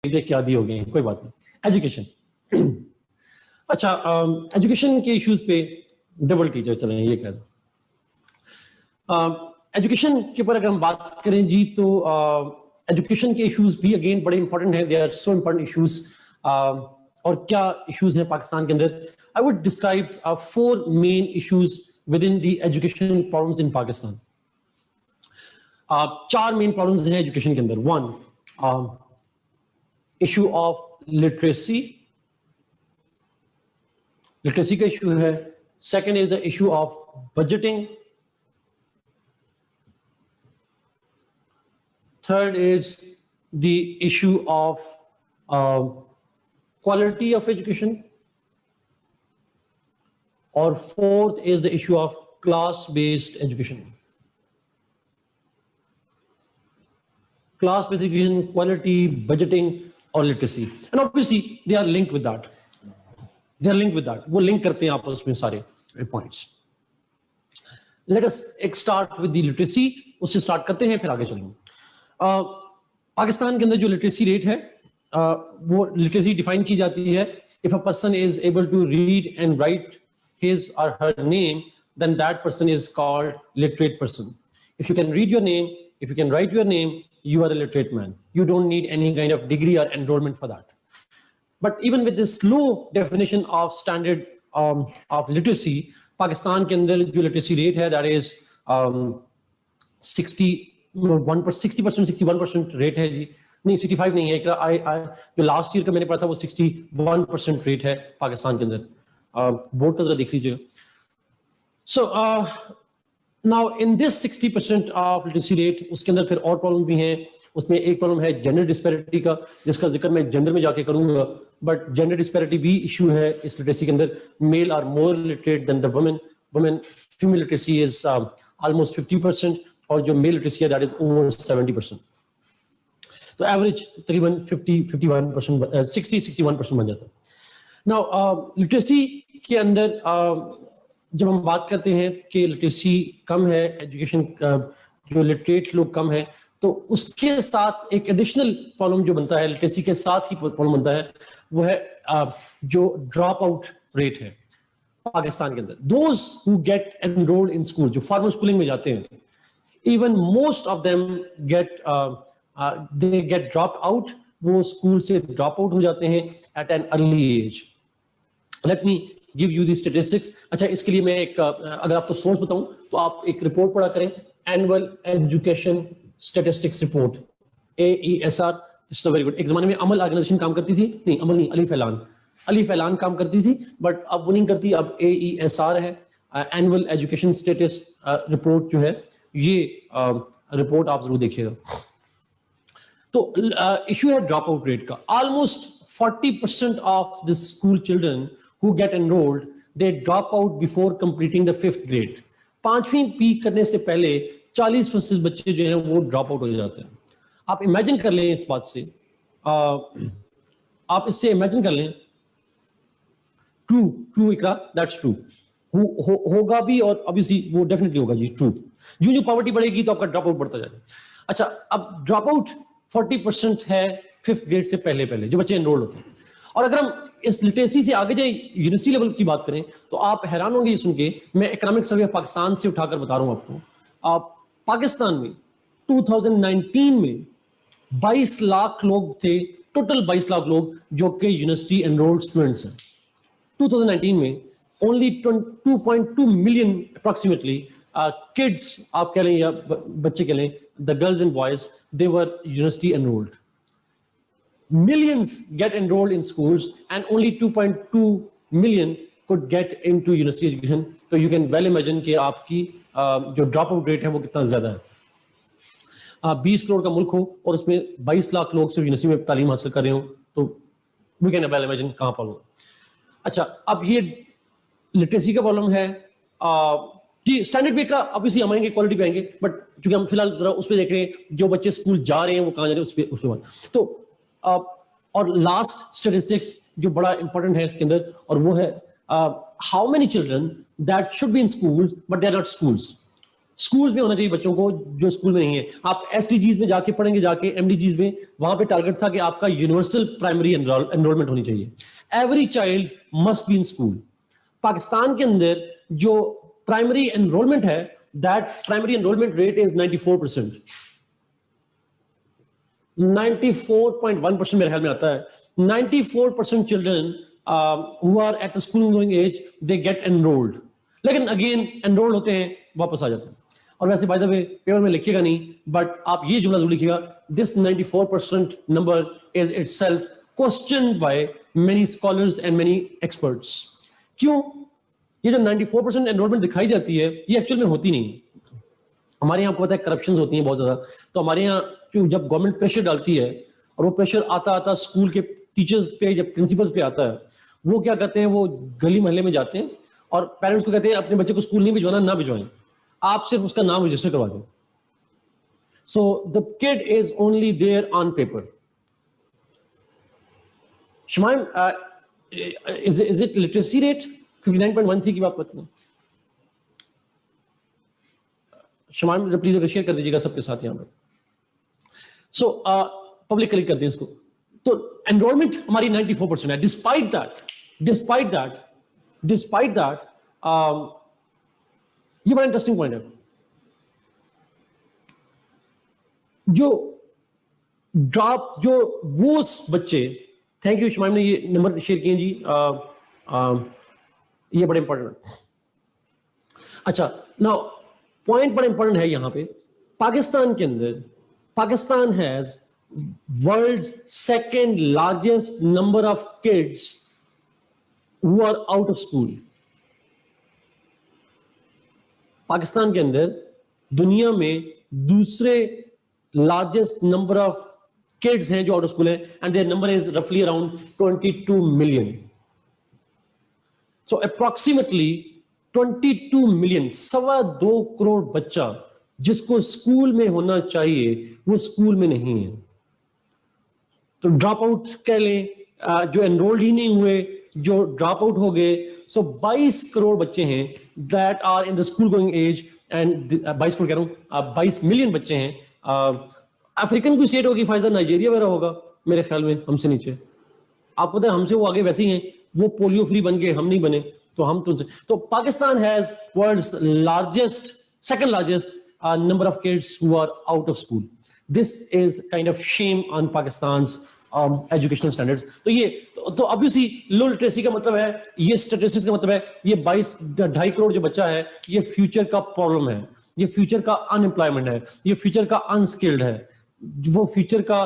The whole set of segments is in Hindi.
देख के आदी हो गए हैं, कोई बात नहीं। एजुकेशन अच्छा, एजुकेशन के इश्यूज पे डबल टीचर चलें, ये कह दो। एजुकेशन के ऊपर अगर हम बात करें जी, तो एजुकेशन के इश्यूज भी अगेन बड़े इंपॉर्टेंट हैं, they are so important issues. और क्या इश्यूज हैं पाकिस्तान के अंदर? I would describe 4 main issues with in the education problems in Pakistan. 4 main problems हैं एजुकेशन के अंदर। 1, इशू ऑफ लिटरेसी का इशू है। Second is the issue of budgeting. Third is the issue of quality of education. और fourth is the issue of class based education. Class based education, quality, budgeting और literacy, and obviously they are linked with that. वो लिंक करते हैं आपस में सारे points. Let us start with the literacy, उससे स्टार्ट करते हैं, फिर आगे चलेंगे। पाकिस्तान के अंदर जो लिटरेसी रेट है, वो लिटरेसी डिफाइन की जाती है, if a person is able to read and write his or her name, then that person is called literate person. If you can read your name, if you can write your name, you are a literate man. You don't need any kind of degree or enrollment for that. But even with this low definition of standard of literacy, Pakistan के अंदर जो literacy rate है, that is 60%, 61% rate है जी, नहीं 65 नहीं है, जो लास्ट ईयर का मैंने पढ़ा था वो 61% रेट है पाकिस्तान के अंदर। बोर्ड का जरा देख लीजिएगा। So now in this 60% of literacy rate, उसके अंदर फिर और प्रॉब्लम भी हैं। उसमें एक प्रॉब्लम है जेंडर डिस्पैरिटी का, जिसका जिक्र मैं जेंडर में जाके करूंगा, बट जेंडर डिस्पैरिटी भी इशू है इस लिटरेसी के अंदर। Male are more literate than the women. Female literacy is almost 50%, और जो मेल लिटरेसी है दैट इज ओवर 70%। तो एवरेज तकरीबन 60-61% बन जाता है। नाउ लिटरेसी के अंदर जब हम बात करते हैं कि लिटरेसी कम है, एजुकेशन जो लिटरेट लोग कम है, तो उसके साथ एक एडिशनल प्रॉब्लम जो बनता है, लिटरेसी के साथ ही प्रॉब्लम बनता है, वो है जो ड्रॉप आउट रेट है पाकिस्तान के अंदर। Those who get enrolled in school, जो फॉर्मल स्कूलिंग में जाते हैं, even most of them they get drop out. वो स्कूल से ड्रॉप आउट हो जाते हैं at an early age. Let me give you the statistics. अच्छा, इसके लिए मैं एक अगर आपको सोर्स बताऊं तो आप एक रिपोर्ट पढ़ा करें, annual education statistics report, AESR। This is very good. एक जमाने में अमल ऑर्गेनाइजेशन काम करती थी, नहीं अमल नहीं, अली फैलान काम करती थी, बट अब वो नहीं करती, अब AESR है, एनुअल एजुकेशन स्टेटस रिपोर्ट जो है, ये रिपोर्ट आप जरूर देखिएगा। तो इशू है ड्रॉप आउट रेट का। Almost 40% of the school children who get enrolled, they drop out before completing the 5th grade. 5वीं पीक करने से पहले 40% बच्चे जो हैं वो ड्रॉप आउट हो जाते हैं। आप इमेजिन कर लें इस बात से, आप इससे इमेजिन कर लें, ट्रू इकरा, दैट्स ट्रू, होगा भी, और ऑब्वियसली वो डेफिनेटली होगा जी, ट्रू। जो पॉवर्टी बढ़ेगी तो आपका ड्रॉप आउट बढ़ता जाएगा। अच्छा, अब ड्रॉप आउट 40% है 5th ग्रेड से पहले जो बच्चे एनरोल होते हैं। और अगर हम इस लिटरेसी से आगे जाए, यूनिवर्सिटी लेवल की बात करें, तो आप हैरान होंगे ये सुन के। मैं इकोनॉमिक सर्वे पाकिस्तान से उठाकर बता रहा हूं आपको। पाकिस्तान में 2019 में 22 लाख लोग थे, टोटल 22 लाख लोग जो कि यूनिवर्सिटी एनरोल्ड स्टूडेंट्स हैं। 2019 में ओनली 2.2 मिलियन अप्रोक्सीमेटली किड्स आप कह लें या बच्चे कह लें, the girls and boys, they were university enrolled. Millions get enrolled in schools and only 2.2 million could get into university education. So you can well imagine कि आपकी जो drop out rate है वो कितना ज्यादा है। 20 करोड़ का मुल्क हो और उसमें 22 लाख लोग सिर्फ यूनिवर्सिटी में तालीम हासिल कर रहे हो, तो we can well imagine कहाँ पर हो। अच्छा, अब ये लिटरेसी का प्रॉब्लम है जी। स्टैंडर्ड पे का ऑब्वियसली हम आएंगे, क्वालिटी पे आएंगे, बट क्योंकि हम फिलहाल जरा उस पे देख रहे हैं जो बच्चे स्कूल जा रहे हैं वो कहाँ जा रहे हैं, उस पे तो और लास्ट स्टैटिस्टिक्स जो बड़ा इंपॉर्टेंट है इसके अंदर, और वो है how many children that should be in school but they are not schools. Schools में होना चाहिए बच्चों को जो स्कूल में नहीं है। आप एसडीजीज में जाके पढ़ेंगे, जाके एमडीजीज में, वहां पे टारगेट था कि आपका यूनिवर्सल प्राइमरी एनरोलमेंट होनी चाहिए। Every child must be in school. Pakistan के अंदर जो प्राइमरी एनरोलमेंट है, that primary enrolment rate is 94%। 94.1% मेरे ख्याल में आता है। 94% children who are at the school going age they get enrolled, लेकिन अगेन एनरोल होते हैं, वापस आ जाते हैं। और वैसे बाय द वे पेपर में लिखिएगा नहीं, बट आप ये जुमला जरूर लिखिएगा, this 94% number is itself questioned by many scholars and many experts. क्यों? ये जो 94% एनरोलमेंट दिखाई जाती है, ये एक्चुअल में होती नहीं। हमारे यहाँ आपको पता है करप्शन होती है बहुत ज्यादा, तो हमारे यहाँ क्यों जब गवर्नमेंट प्रेशर डालती है, और वो प्रेशर आता आता स्कूल के टीचर्स पे, जब प्रिंसिपल्स पे आता है, वो क्या करते हैं, वो गली मोहल्ले में जाते हैं और पेरेंट्स को कहते हैं अपने बच्चे को स्कूल नहीं भिजवाना, ना भिजवाएं, आप सिर्फ उसका नाम रजिस्टर करवा दें। So the kid is only there on paper. Shamaim, is it literacy rate 59.13 की बात करते हैं। शमाइम प्लीज अगर शेयर कर दीजिएगा सबके साथ यहाँ पर। सो पब्लिक क्लिक करते हैं इसको। तो एनरोलमेंट हमारी 94% है। डिस्पाइट दैट ये बड़ा इंटरेस्टिंग पॉइंट है। जो ड्रॉप, जो वो बच्चे, थैंक यू शमाइम ने ये नंबर शेयर किए जी, ये बड़े इंपॉर्टेंट है। अच्छा, नाउ पॉइंट बड़ा इंपॉर्टेंट है यहां पे। पाकिस्तान के अंदर, Pakistan has world's second largest number of kids who are out of school. Pakistan के अंदर दुनिया में दूसरे लार्जेस्ट नंबर ऑफ किड्स हैं जो आउट ऑफ स्कूल हैं, एंड देयर नंबर इज रफली अराउंड 22 मिलियन। सो अप्रोक्सीमेटली 22 मिलियन, 2.25 करोड़ बच्चा जिसको स्कूल में होना चाहिए, वो स्कूल में नहीं है। तो ड्रॉप आउट कह लें, जो एनरोल्ड ही नहीं हुए, जो ड्रॉप आउट हो गए। सो 22 करोड़ बच्चे हैं that are in the school going age, and 22 crore कह रहा हूं, 22 मिलियन बच्चे हैं। अफ्रीकन कोई स्टेट होगी फायदा, नाइजीरिया वगैरह होगा मेरे ख्याल में, हमसे नीचे। आप पता है हमसे वो आगे वैसे ही हैं, वो पोलियो फ्री बन गए, हम नहीं बने, तो हम तुमसे। तो Pakistan has world's largest, second largest number of kids who are out of school. This is kind of shame on Pakistan's educational standards. तो ये तो obviously low literacy का मतलब है, ये statistics का मतलब है, ये 2.5 करोड़ जो बच्चा है, ये फ्यूचर का प्रॉब्लम है, ये फ्यूचर का अनएम्प्लॉयमेंट है, ये फ्यूचर का अनस्किल्ड है, वो फ्यूचर का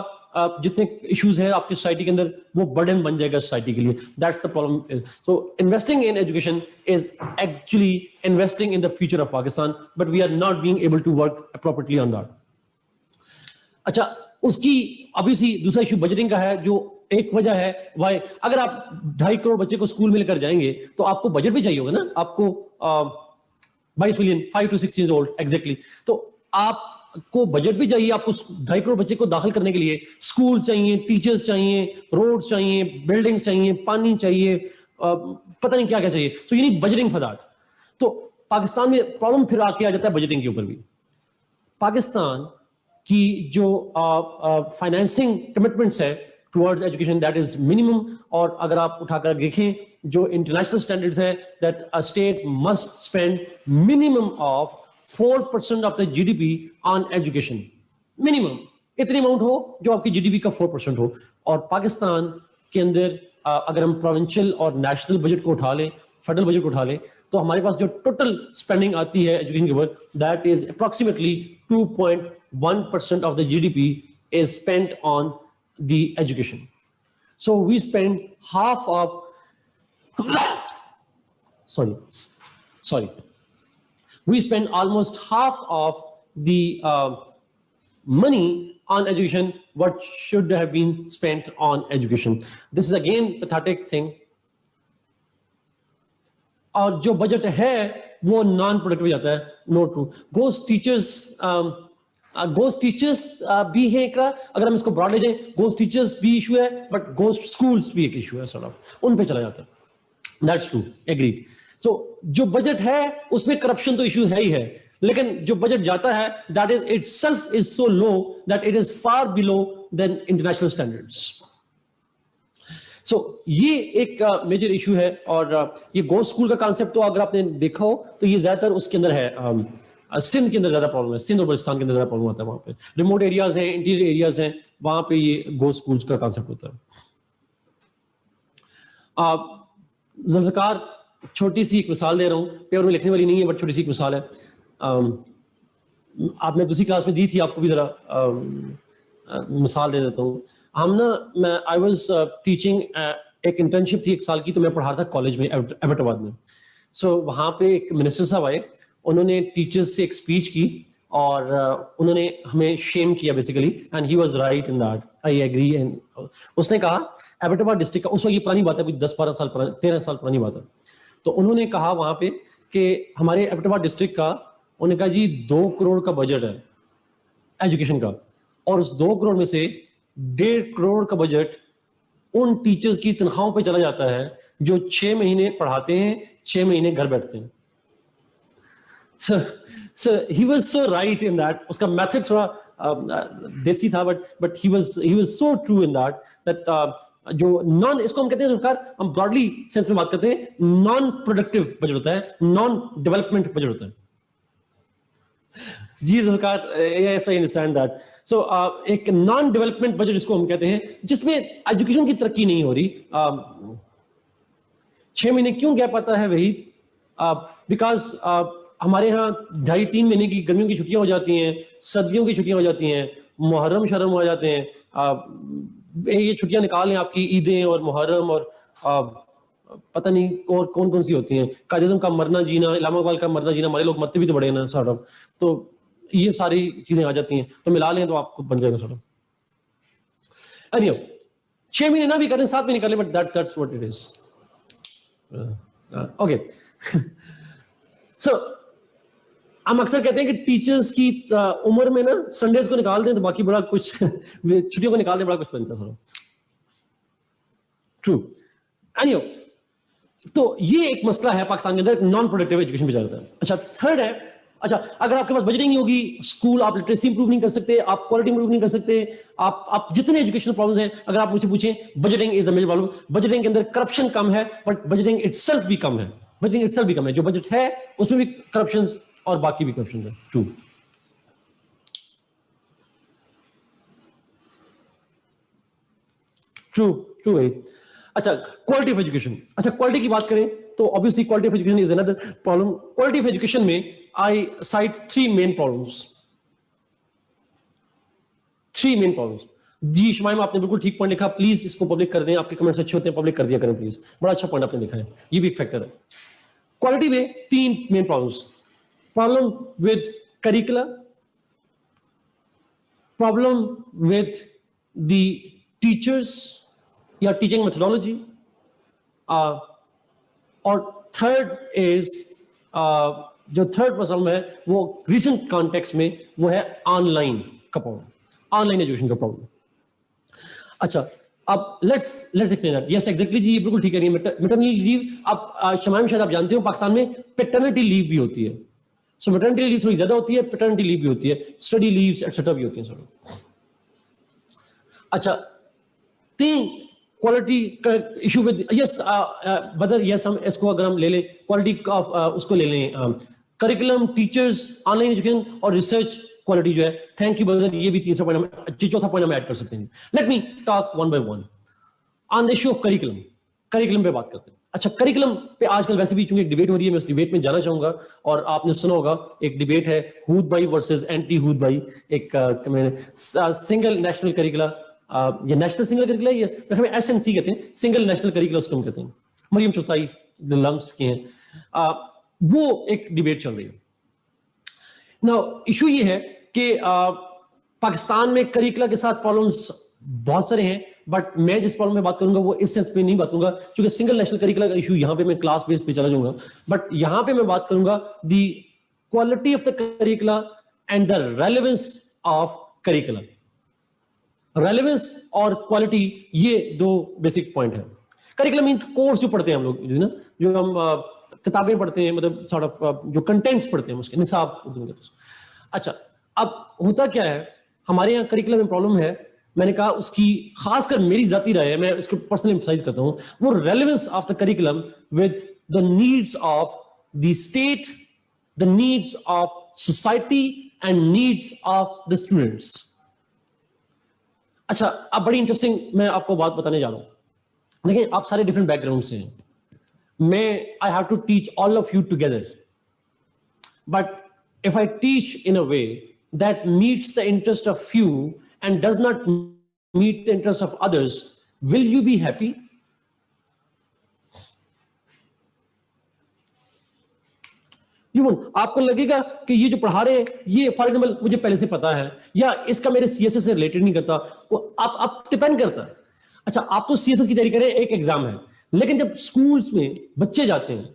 जितने इश्यूज हैं आपकी सोसाइटी के अंदर, वो बर्डन बन जाएगा सोसाइटी के लिए। That's the problem. So investing in education is actually investing in the future of Pakistan, but we are not being able to work appropriately on that. अच्छा, उसकी ऑब्वियसली दूसरा इशू बजटिंग का है, जो एक वजह है वाई। अगर आप 2.5 करोड़ बच्चे को स्कूल में लेकर जाएंगे तो आपको बजट भी चाहिए होगा ना, आपको 22 million, 5 to 6 years old exactly, तो आपको बजट भी चाहिए। आपको 2.5 करोड़ बच्चे को दाखिल करने के लिए स्कूल चाहिए, टीचर्स चाहिए, रोड्स चाहिए, बिल्डिंग्स चाहिए, पानी चाहिए, पता नहीं क्या क्या चाहिए। So you need budgeting for that. तो पाकिस्तान में प्रॉब्लम फिर आके आ जाता है बजटिंग के ऊपर भी। पाकिस्तान की जो फाइनेंसिंग कमिटमेंट्स है towards education, that is minimum. और अगर आप उठाकर देखें जो इंटरनेशनल स्टैंडर्ड्स है, that a state must spend minimum of 4% of the GDP on education. Minimum इतनी अमाउंट हो जो आपकी जीडीपी का 4% हो। और पाकिस्तान के अंदर अगर हम प्रोविंशियल और नेशनल बजट को उठा लें, फेडरल बजट को उठा लें, तो हमारे पास जो टोटल स्पेंडिंग आती है एजुकेशन के ऊपर, that is approximately 2.1% of the GDP is spent on the education. So we spend half of sorry, we spend almost half of the money on education what should have been spent on education. This is again pathetic thing. और जो बजट है वो नॉन प्रोडक्टिव जाता है। No true. गोस्ट टीचर्स भी है का, अगर हम इसको ब्रॉड ले जाएं, गोस्ट टीचर्स भी इशू है, बट गोस्ट स्कूल्स भी एक इशू है, सॉर्ट ऑफ उन पे चला जाता है। That's true, agreed. सो जो बजट है उसमें करप्शन तो इशू है ही है, लेकिन जो बजट जाता है that is itself is so low that it is far below than international standards. So ये एक मेजर इशू है। और ये गोस्ट स्कूल का कॉन्सेप्ट तो अगर आपने देखा हो तो ये ज्यादातर उसके अंदर है, सिंध के अंदर ज्यादा प्रॉब्लम है, सिंध और बलूचिस्तान के अंदर ज्यादा प्रॉब्लम आता है। वहां पे रिमोट एरियाज हैं, इंटीरियर एरियाज हैं, वहां पे ये गोस्ट स्कूल्स का कॉन्सेप्ट होता है। ज़ुल्फ़िकार, छोटी सी एक मिसाल दे रहा हूँ, पेपर में लिखने वाली नहीं है बट छोटी सी एक मिसाल है। आपने दूसरी क्लास में दी थी, आपको भी जरा मिसाल दे देता हूँ। हम ना, मैं आई वाज टीचिंग, एक इंटर्नशिप थी 1 साल की, तो मैं पढ़ा था कॉलेज में एबटाबाद में। सो वहाँ पे एक मिनिस्टर साहब आए, उन्होंने टीचर्स से एक स्पीच की और उन्होंने हमें शेम किया basically, and he was right in that, I agree. And उसने कहा एबटाबाद डिस्ट्रिक्ट का, उस वक्त ये पुरानी बात है, 10-12 साल पुरानी, 13 साल पुरानी बात है, तो उन्होंने कहा वहां पे कि हमारे एबटाबाद डिस्ट्रिक्ट का, उन्होंने कहा जी 2 करोड़ का बजट है एजुकेशन का, और उस 2 करोड़ में से 1.5 करोड़ का बजट उन टीचर्स की तनख्वाहों पे चला जाता है जो 6 महीने पढ़ाते हैं, 6 महीने घर बैठते हैं। So he was so right in that. उसका मेथड थोड़ा देसी था, but he was so true in that जो नॉन, इसको हम कहते हैं सरकार, हम ब्रॉडली सेंस में बात करते हैं, नॉन प्रोडक्टिव बजट होता है, नॉन डेवलपमेंट बजट होता है। जी सरकार, ऐसा ही अंडरस्टैंड दैट। सो एक नॉन डेवलपमेंट बजट जिसको हम कहते हैं, जिसमें एजुकेशन की तरक्की नहीं हो रही। 6 महीने क्यों गैप आता है वही? बिकॉज हमारे यहाँ 2.5-3 महीने की गर्मियों की छुट्टियां हो जाती हैं, सर्दियों की छुट्टियां हो जाती हैं, मुहर्रम शर्म हो जाते हैं। ये छुट्टियां निकालें आपकी ईदें और मुहर्रम और पता नहीं और कौन कौन सी होती हैं, कायद-ए-आज़म का मरना जीना, इलामा इकबाल का मरना जीना, हमारे लोग मरते भी तो बड़े ना सॉर्ट ऑफ, तो ये सारी चीजें आ जाती हैं, तो मिला लें तो आपको बन जाएगा सॉर्ट ऑफ। एनीवे 6 महीने ना भी करें, 7 महीने कर लें, but that's what it is. Okay, so हम अक्सर कहते हैं कि टीचर्स की उम्र में ना संडेज को निकाल दें तो बाकी बड़ा कुछ छुट्टियों को निकाल दें बड़ा कुछ बनता है। ट्रू। एनीवे, तो ये एक मसला है पाकिस्तान के अंदर, नॉन प्रोडक्टिव एजुकेशन पे जाता है। अच्छा, थर्ड है, अच्छा अगर आपके पास बजटिंग नहीं होगी, स्कूल आप लिटरेसी इंप्रूव नहीं कर सकते, आप क्वालिटी इंप्रूव नहीं कर सकते, आप जितने एजुकेशनल प्रॉब्लम्स हैं, अगर आप मुझसे पूछें budgeting is the major problem. Budgeting के अंदर करप्शन कम है, बट बजटिंग इटसेल्फ भी कम है। बजटिंग इटसेल्फ भी कम है, जो बजट है उसमें भी करप्शन और बाकी भी करप्शन है। ट्रू। ट्रू ट्रू है। अच्छा, क्वालिटी ऑफ एजुकेशन। अच्छा, क्वालिटी की बात करें तो obviously quality of education is another problem. Quality of education में I cite 3 main problems. 3 main problems. जी शमाइम, आपने बिल्कुल ठीक पॉइंट लिखा, प्लीज इसको पब्लिक कर दें, आपके कमेंट्स अच्छे होते हैं, पब्लिक कर दिया करें प्लीज, बड़ा अच्छा पॉइंट आपने लिखा है, ये भी एक फैक्टर है। क्वालिटी में 3 main problems. Problem with curricula, problem with the teachers या टीचिंग मेथोडोलॉजी, और थर्ड इज जो थर्ड प्रॉब्लम है वो रिसेंट कॉन्टेक्स्ट में वो है ऑनलाइन का प्रॉब्लम, ऑनलाइन एजुकेशन का प्रॉब्लम। अच्छा, अब let's explain that. Yes exactly जी, बिल्कुल ठीक है। मैटरनिटी लीव, आप शमाइम शायद आप जानते हो पाकिस्तान में पैटर्निटी लीव भी होती है। सो मैटरनिटी लीव थोड़ी ज्यादा होती है, पैटर्निटी लीव भी होती है, स्टडी लीव्स एक्सेट्रा भी होती है। अच्छा, 3 क्वालिटी का इशू विद, यस बदर, यस हम इसको अगर हम ले लें क्वालिटी ऑफ उसको ले लें, करिकुलम, टीचर्स, ऑनलाइन एजुकेशन और रिसर्च क्वालिटी जो है। थैंक यू बदर, ये भी तीसरा पॉइंट हम, चौथा पॉइंट हम ऐड कर सकते हैं। Let me talk one by one on the issue of curriculum. Curriculum पे बात करते हैं। अच्छा, करिकुलम पे आजकल वैसे भी चूंकि एक डिबेट हो रही है, मैं उस डिबेट में जाना चाहूंगा, और आपने सुना होगा एक डिबेट है हूद भाई वर्सेस एंटी हूद भाई, एक सिंगल नेशनल करिकुला, ये नेशनल सिंगल करिकुला, ये हमें एसएनसी कहते हैं, सिंगल नेशनल करिकुला उसको हम कहते हैं, मरियम चौथाई जो लम्स के हैं, वो एक डिबेट चल रही है। नाउ इशू ये है कि पाकिस्तान में करिकुला के साथ प्रॉब्लम्स बहुत सारे हैं, बट मैं जिस प्रॉब्लम में बात करूंगा वो इस सेंस में नहीं बात करूंगा, क्योंकि सिंगल नेशनल करिकुला का इशू यहां पे मैं क्लास बेस पे चला जाऊंगा, बट यहां पे मैं बात करूंगा the quality of the करिकुला and the relevance of करिकुला। Relevance और क्वालिटी, ये 2 बेसिक पॉइंट है। करिकुलम मीन कोर्स जो पढ़ते हैं हम लोग, ना, जो हम किताबें पढ़ते हैं, मतलब सॉर्ट ऑफ जो कंटेंट्स पढ़ते हैं उसके, निसाब उर्दू में कहते हैं। अच्छा, अब होता क्या है, हमारे यहाँ करिकुलम में प्रॉब्लम है, मैंने कहा उसकी खासकर मेरी जाती राय है, मैं इसको पर्सनली एम्फसाइज करता हूँ, वो relevance of the curriculum with the needs of the state, the needs of society and needs of the students. अच्छा, अब बड़ी इंटरेस्टिंग मैं आपको बात बताने जा रहा हूं। देखिए, आप सारे डिफरेंट बैकग्राउंड से हैं, मैं I have to teach all of you together, but if I teach in a way that meets the interest of few and does not meet the interest of others, will you be happy? You won't. आपको लगेगा कि ये जो पढ़ा रहे हैं, ये फॉर एग्जाम्पल मुझे पहले से पता है, या इसका मेरे सीएसएस से रिलेटेड नहीं करता, आप डिपेंड करता है। अच्छा, आप तो सीएसएस की तैयारी करें, एक एग्जाम है, लेकिन जब स्कूल्स में बच्चे जाते हैं,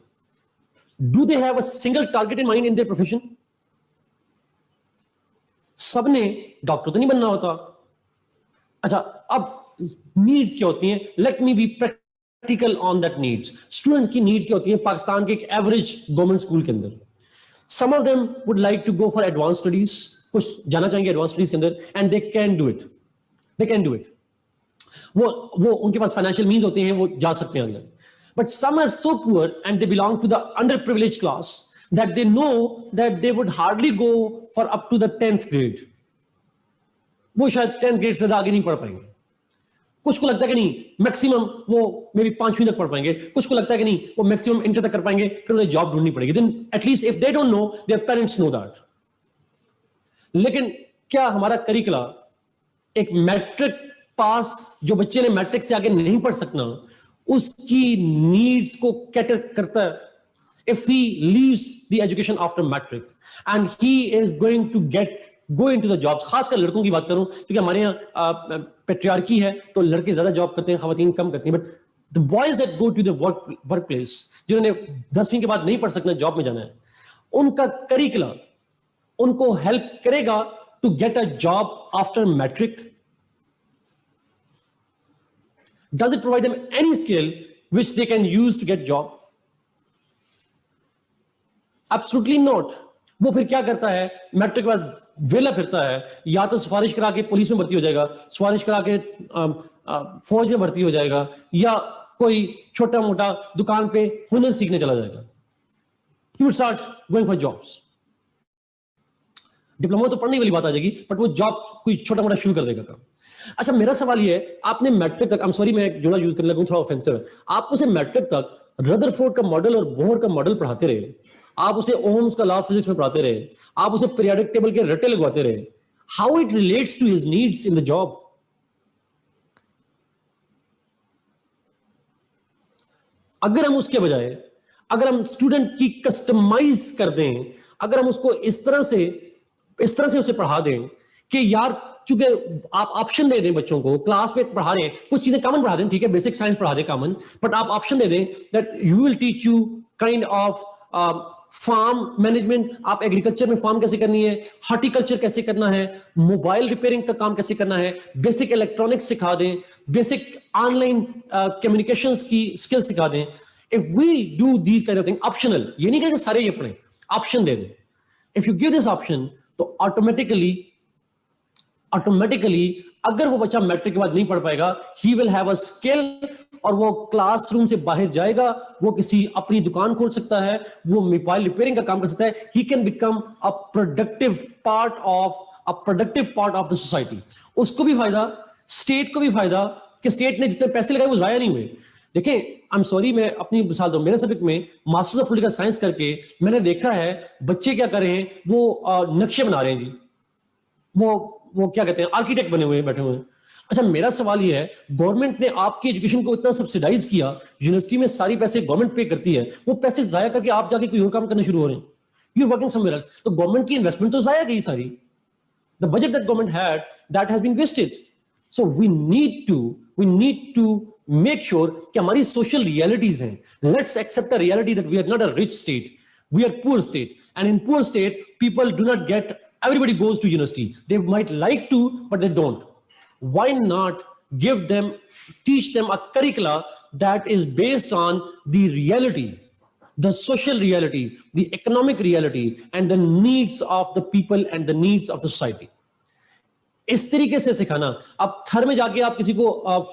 do they have a single target in mind in their profession? सबने डॉक्टर तो नहीं बनना होता। अच्छा, अब नीड्स क्या होती हैं? Let me be practical on that needs. Student की नीड क्या होती है पाकिस्तान के एक एवरेज गवर्नमेंट स्कूल के अंदर? Some of them would like to go for advance studies, कुछ जाना चाहेंगे एडवांस स्टडीज के अंदर, and they can do it, they can do it. वो उनके पास फाइनेंशियल मीन्स होते हैं, वो जा सकते हैं अंदर। But some are so poor and they belong to the under privilege class that they know that they would hardly go for up to the 10th grade. वो शायद 10th grade से आगे नहीं पढ़ पाएंगे। कुछ को लगता है कि नहीं मैक्सिमम वो मे बी 5वीं तक पढ़ पाएंगे, कुछ को लगता है कि नहीं वो मैक्सिमम इंटर तक कर पाएंगे, फिर उन्हें जॉब ढूंढनी पड़ेगी। Then at least if they don't know, their parents know that. लेकिन क्या हमारा करिकुला एक मैट्रिक पास, जो बच्चे ने मैट्रिक से आगे नहीं पढ़ सकना, उसकी नीड्स को कैटर करता है? If he leaves the education after matric and he is going to go into the jobs, खासकर लड़कों की बात करूं क्योंकि हमारे यहाँ पेट्रियार्की है, तो लड़के ज्यादा जॉब करते हैं, खवातीन कम करती हैं। But the boys that go to the work place, जिन्होंने 10वीं के बाद नहीं पढ़ सकना, जॉब में जाना है, उनका करिकुला उनको हेल्प करेगा to get a job after matric? Does it provide them any skill which they can use to get job? Absolutely not. वो फिर क्या करता है, मैट्रिक के बाद वेला फिरता है, या तो सिफारिश करा के पुलिस में भर्ती हो जाएगा, सिफारिश करा के फौज में भर्ती हो जाएगा, या कोई छोटा मोटा दुकान पे हुनर सीखने चला जाएगा। He would start going for jobs. Diploma तो पढ़ने वाली बात आ जाएगी, बट वो जॉब कोई छोटा मोटा शुरू कर देगा काम। अच्छा, मेरा सवाल ये है, आपने मैट्रिक तक, सॉरी मैं जोड़ा यूज करने लगूं, थोड़ा ऑफेंसिव है, आप उसे मैट्रिक तक रदरफोर्ड का मॉडल और बोहर का मॉडल पढ़ाते रहे, आप उसे ओम्स का लॉ फिजिक्स में पढ़ाते रहे, आप उसे पीरियोडिक टेबल के रट्टे लगवाते रहे, how it relates to his needs in the job? अगर हम उसके बजाय, अगर हम स्टूडेंट की कस्टमाइज कर दें, अगर हम उसको इस तरह से उसे पढ़ा दें कि यार, क्योंकि आप ऑप्शन दे दें बच्चों को, क्लास में पढ़ा रहे हैं, कुछ चीजें कॉमन पढ़ा दें, ठीक है, बेसिक साइंस पढ़ा दें कॉमन, बट आप ऑप्शन दे दें that you will teach you kind of farm management, आप एग्रीकल्चर में फार्म कैसे करनी है, हॉर्टिकल्चर कैसे करना है, मोबाइल रिपेयरिंग का काम कैसे करना है, बेसिक इलेक्ट्रॉनिक्स सिखा दें, बेसिक ऑनलाइन कम्युनिकेशंस की स्किल सिखा दें। If we do these kind of thing optional, ये नहीं कहते सारे ये पढ़ें, ऑप्शन दे दें। If you give this option, तो ऑटोमेटिकली अगर वो बच्चा मैट्रिक के बाद नहीं पढ़ पाएगा, he will have a skill, और वो क्लासरूम से बाहर जाएगा, वो किसी अपनी दुकान खोल सकता है, वो मोबाइल रिपेयरिंग का काम कर सकता है, he can become a productive part of the society. उसको भी फायदा, स्टेट को भी फायदा, कि स्टेट ने जितने पैसे लगाए वो जाया नहीं हुए। देखें, आई एम सॉरी, मैं अपनी मिसाल दूं, मेरे सब्जेक्ट में मास्टर्स ऑफ पॉलिटिकल साइंस करके मैंने देखा है बच्चे क्या कर रहे हैं, वो नक्शे बना रहे हैं जी, वो क्या कहते हैं, आर्किटेक्ट बने हुए हैं, बैठे हुए हैं। अच्छा, मेरा सवाल ये है, गवर्नमेंट ने आपकी एजुकेशन को इतना सब्सिडाइज किया, यूनिवर्सिटी में सारी पैसे गवर्नमेंट पे करती है, वो पैसे जाया करके आप जाके कोई और काम करना शुरू हो रहे हैं, you are working somewhere else, तो गवर्नमेंट की इन्वेस्टमेंट तो जाया गई सारी, the budget that government had, that has been wasted. So we need to make sure कि हमारी सोशल रियलिटीज हैं। Let's accept the reality that we are not a rich state, we are poor state, and in poor state people do not get, everybody goes to university, they might like to but they don't. Why not teach them a curricula that is based on the reality, the social reality, the economic reality, and the needs of the people and the needs of the society. इस तरीके से सिखाना। अब थर में जाके आप किसी को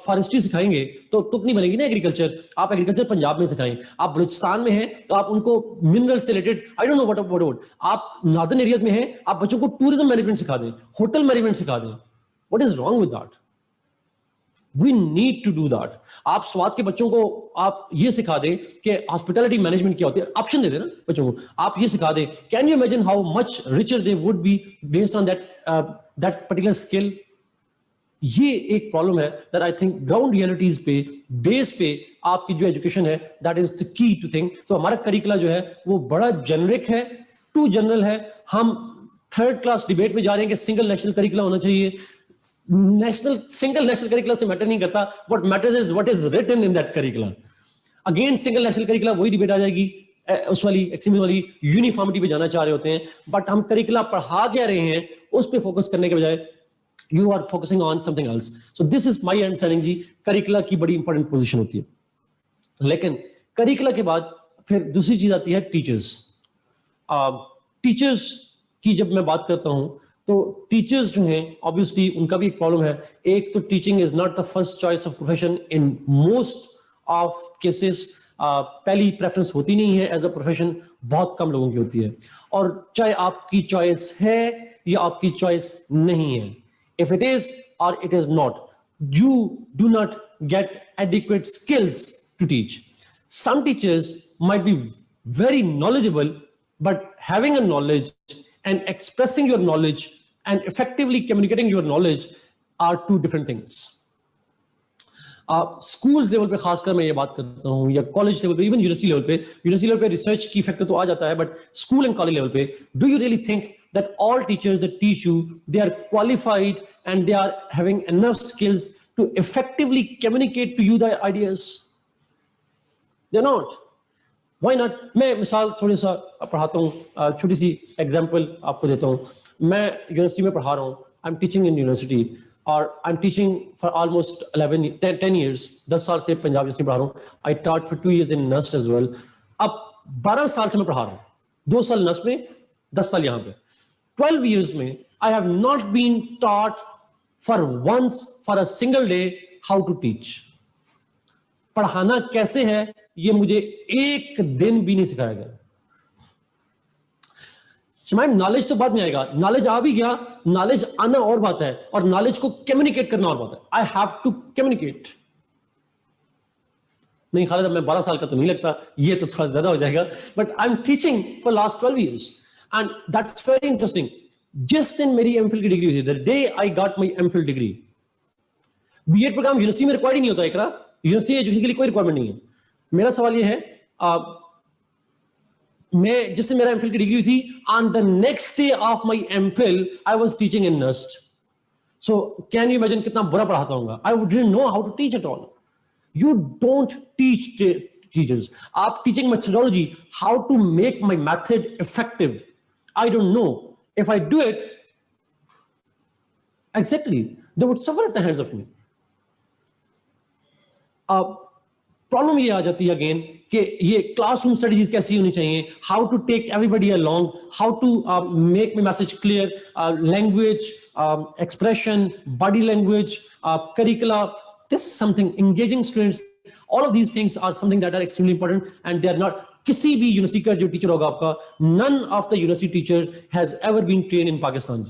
फॉरेस्ट्री सिखाएंगे तो तुक नहीं बनेगी ना एग्रीकल्चर। आप एग्रीकल्चर पंजाब में सिखाएं, आप बलूचिस्तान में हैं तो आप उनको मिनरल से related I don't know what आप नॉर्दर्न एरियाज में हैं, आप बच्चों को टूरिज्म मैनेजमेंट सिखा दें, होटल मैनेजमेंट सिखा दें। What is wrong with that? We need to do that. आप स्वाद के बच्चों को आप ये सिखा दें कि हॉस्पिटैलिटी मैनेजमेंट क्या होती है, ऑप्शन दे दें ना बच्चों को, आप ये सिखा दें। Can you imagine how much richer they would be based on that particular skill? ये एक प्रॉब्लम है that I think ground realities पे बेस पे आपकी जो एजुकेशन है that is the key to think. तो हमारा करिकुला जो है वो बड़ा जेनरिक है, टू जनरल है। हम थर्ड क्लास डिबेट में जा रहे हैं कि सिंगल नेशनल करिकुला होना चाहिए। सिंगल नेशनल करिकुला से मैटर नहीं करता, what matters is what is written in that curricula. Again single national curricula वही डिबेट आ जाएगी, उस वाली एक्सट्रीमिज्म वाली यूनिफॉर्मिटी पे जाना चाह रहे होते हैं। बट हम करिकुला पढ़ा क्या रहे हैं उस पे फोकस करने के बजाय you are focusing on something else. So this is my understanding जी, करिकुला की बड़ी इंपॉर्टेंट पोजीशन होती है। लेकिन करिकुला के बाद फिर दूसरी चीज आती है टीचर्स। टीचर्स की जब मैं बात करता हूं तो टीचर्स जो हैं ऑब्वियसली उनका भी एक प्रॉब्लम है। एक तो teaching is not the first choice of profession in most of cases. पहली प्रेफरेंस होती नहीं है एज अ प्रोफेशन, बहुत कम लोगों की होती है। और चाहे आपकी चॉइस है या आपकी चॉइस नहीं है, इफ इट इज और it is not, you do not get adequate skills to teach. Some teachers might be very knowledgeable, but having a knowledge and expressing your knowledge and effectively communicating your knowledge are two different things. Schools level पे खासकर मैं ये बात करता हूँ, या कॉलेज लेवल पे, इवन यूनिवर्सिटी लेवल पे रिसर्च की फैक्टर तो आ जाता है, but school and college level पे do you really think that all teachers that teach you, they are qualified and they are having enough skills to effectively communicate to you the ideas? They're not. Why not? मैं मिसाल थोड़ी सा पढ़ाता हूँ, छोटी सी एग्जांपल आपको देता हूँ। मैं यूनिवर्सिटी में पढ़ा रहा हूँ, I am teaching in university, और I am teaching for almost 10 years, 10 साल से पंजाब यूनिवर्सिटी पढ़ा रहा हूँ। I taught for 2 years in nurse as well. अब 12 साल से मैं पढ़ा रहा हूँ, 2 साल नर्स में, 10 साल यहाँ पे। 12 years में I have not been taught for once for a single day how to teach. पढ़ाना कैसे है ये मुझे एक दिन भी नहीं सिखाया गया। नॉलेज तो बाद में आएगा, नॉलेज आ भी गया, नॉलेज आना और बात है, और नॉलेज को कम्युनिकेट करना और बात है। I have to communicate. नहीं खालिद, मैं 12 साल का तो नहीं लगता, ये तो थोड़ा ज्यादा हो जाएगा, but I am teaching for last 12 years. And that's very interesting. जिस दिन मेरी एमफिल की डिग्री हुई थी, the day I got my MPhil degree, B Ed program university में रिक्वायर्ड नहीं होता, एकरा यूनिवर्सिटी एजुकेशन के लिए कोई रिक्वायरमेंट नहीं है। मेरा सवाल ये है, मैं जिस दिन मेरा एमफिल की डिग्री हुई थी, on the next day of my MPhil I was teaching in NUST. So can you imagine कितना बुरा पढ़ाता हूँगा? I didn't know how to teach at all. You don't teach teachers. आप teaching methodology, how to make my method effective. I don't know. If I do it, exactly, they would suffer at the hands of me. Problem ये आ जाती है अगेन कि ये क्लासरूम स्ट्रेटजीज कैसी होनी चाहिए, how to take everybody along, how to make my message clear, language, expression, body language, curricula, this is something, engaging students, all of these things are something that are extremely important, and they are not. किसी भी यूनिवर्सिटी का जो टीचर होगा आपका, none of the university teacher has ever been trained in Pakistan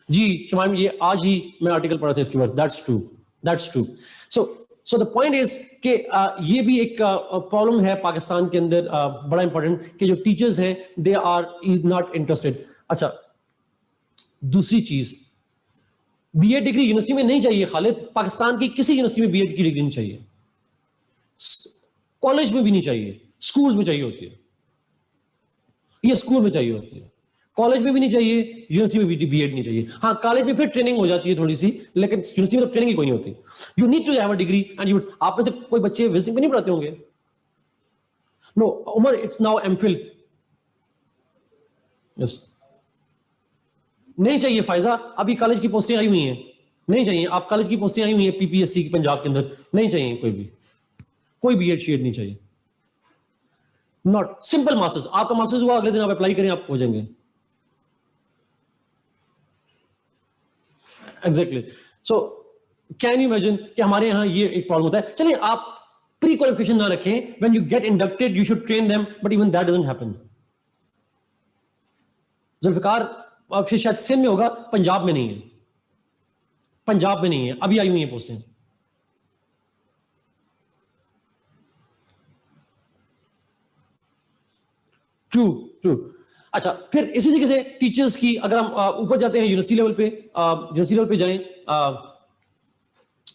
जी शमाइम, ये आज ही मैं आर्टिकल पढ़ा था इसके बाद। that's true. so the point is कि ये भी एक प्रॉब्लम है पाकिस्तान के अंदर, बड़ा इंपॉर्टेंट, कि जो टीचर्स हैं दे आर नॉट इंटरेस्टेड। अच्छा, दूसरी चीज, बीएड डिग्री यूनिवर्सिटी में नहीं चाहिए खालिद, पाकिस्तान की किसी यूनिवर्सिटी में बीएड की डिग्री नहीं चाहिए, कॉलेज में भी नहीं चाहिए, स्कूल में चाहिए होती है, ये स्कूल में चाहिए होती है, कॉलेज में भी नहीं चाहिए, यूनिवर्सिटी में भी बीएड नहीं चाहिए। हाँ, कॉलेज में फिर ट्रेनिंग हो जाती है थोड़ी सी, लेकिन यूनिवर्सिटी में तो ट्रेनिंग ही कोई नहीं होती। You need to have a degree and you, आप में से कोई बच्चे विजिटिंग में नहीं पढ़ाते होंगे? No Umar, it's now MPhil. Yes, नहीं चाहिए फायजा, अभी कॉलेज की पोस्टें आई हुई हैं, नहीं चाहिए। आप कॉलेज की पोस्टें आई हुई हैं पीपीएससी की पंजाब के अंदर, नहीं चाहिए कोई भी। कोई बीएड शीएड नहीं चाहिए, नॉट सिंपल मास्टर्स। आपका मास्टर्स हुआ, अगले दिन आप अप्लाई करें, आप हो जाएंगे। Exactly. So can you imagine कि हमारे यहाँ ये एक प्रॉब्लम होता है। चलिए आप प्री क्वालिफिकेशन ना रखें, when you get inducted you should train them, but even that doesn't happen. Zulfiqar आपसे शायद सिंध में होगा, पंजाब में नहीं है, पंजाब में नहीं है, अभी आई हुई है पोस्टें। True true. अच्छा, फिर इसी तरीके से टीचर्स की, अगर हम ऊपर जाते हैं यूनिवर्सिटी लेवल पे, यूनिवर्सिटी लेवल पे जाएं,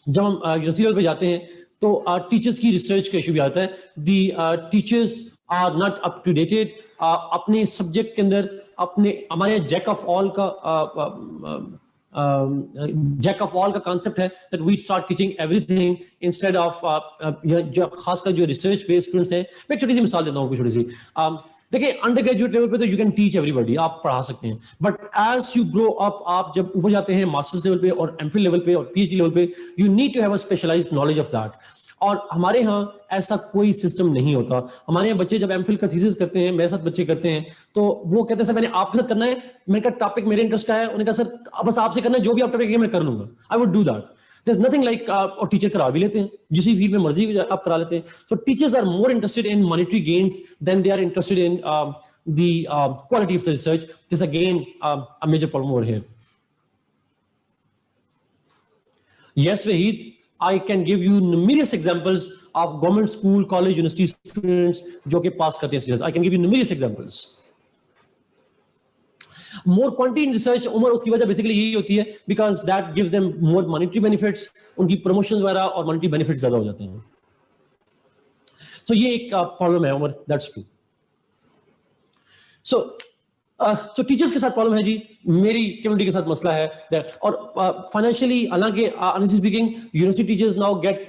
जब हम यूनिवर्सिटी लेवल पे जाते हैं तो टीचर्स की रिसर्च का इशू भी आता है। The teachers are not up to dated अपने सब्जेक्ट के अंदर। अपने हमारे जैक ऑफ ऑल का जैक ऑफ ऑल का कॉन्सेप्ट है that we start teaching everything instead of जो खासकर जो रिसर्च बेस्ड स्टूडेंट्स हैं। मैं एक छोटी सी मिसाल देता हूँ, छोटी सी। देखिए अंडर ग्रेजुएट लेवल पे तो यू कैन टीच एवरीबॉडी, आप पढ़ा सकते हैं, but as you grow up, आप जब ऊपर जाते हैं मास्टर्स लेवल पे और एमफिल लेवल पे और पीएचडी लेवल पे, you need to have a specialized knowledge of that. और हमारे यहाँ ऐसा कोई सिस्टम नहीं होता। हमारे यहाँ बच्चे जब एमफिल का थीसिस करते हैं, मेरे साथ बच्चे करते हैं, तो वो कहते हैं सर मैंने आपके साथ करना है, मैंने कहा टॉपिक मेरे इंटरेस्ट का है, उन्होंने कहा सर बस आपसे करना है, जो भी आप टॉपिक मैं कर लूंगा, I would do that. There's nothing like और टीचर करा भी लेते हैं, जिस फील्ड में मर्जी आप करा लेते हैं। So teachers are more interested in monetary gains than they are interested in the quality of the research. This again a major problem over here. Yes, Wahid, I can give you numerous examples of government school, college, university students जो कि पास करते हैं series. I can give you numerous examples. More quantity in research, उम्र उसकी वजह बेसिकली यही होती है because that gives them more monetary benefits, उनकी प्रमोशन वगैरह और मॉनेटरी बेनिफिट्स ज्यादा हो जाते हैं। सो ये एक प्रॉब्लम है उम्र, दैट्स ट्रू। सो टीचर्स के साथ प्रॉब्लम है जी, मेरी कम्युनिटी के साथ मसला है। और फाइनेंशियली हालांकि honestly speaking university teachers now get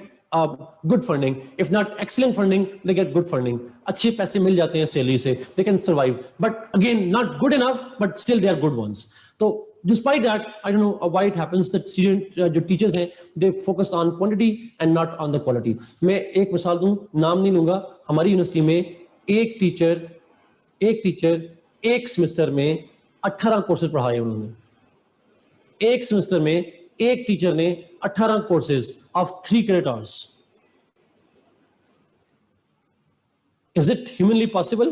good funding, if not excellent funding, they get good funding. अच्छे पैसे मिल जाते हैं सैलरी से, they can survive. But again, not good enough, but still they are good ones. So despite that, I don't know why it happens that student जो teachers हैं, they focus on quantity and not on the quality. मैं एक मिसाल दूं, नाम नहीं लूंगा। हमारी यूनिवर्सिटी में एक टीचर एक सेमेस्टर में 18 कोर्सेज पढ़ाए उन्होंने। एक सेमेस्टर में एक टीचर ने 18 courses of 3 credit hours. Is it humanly possible?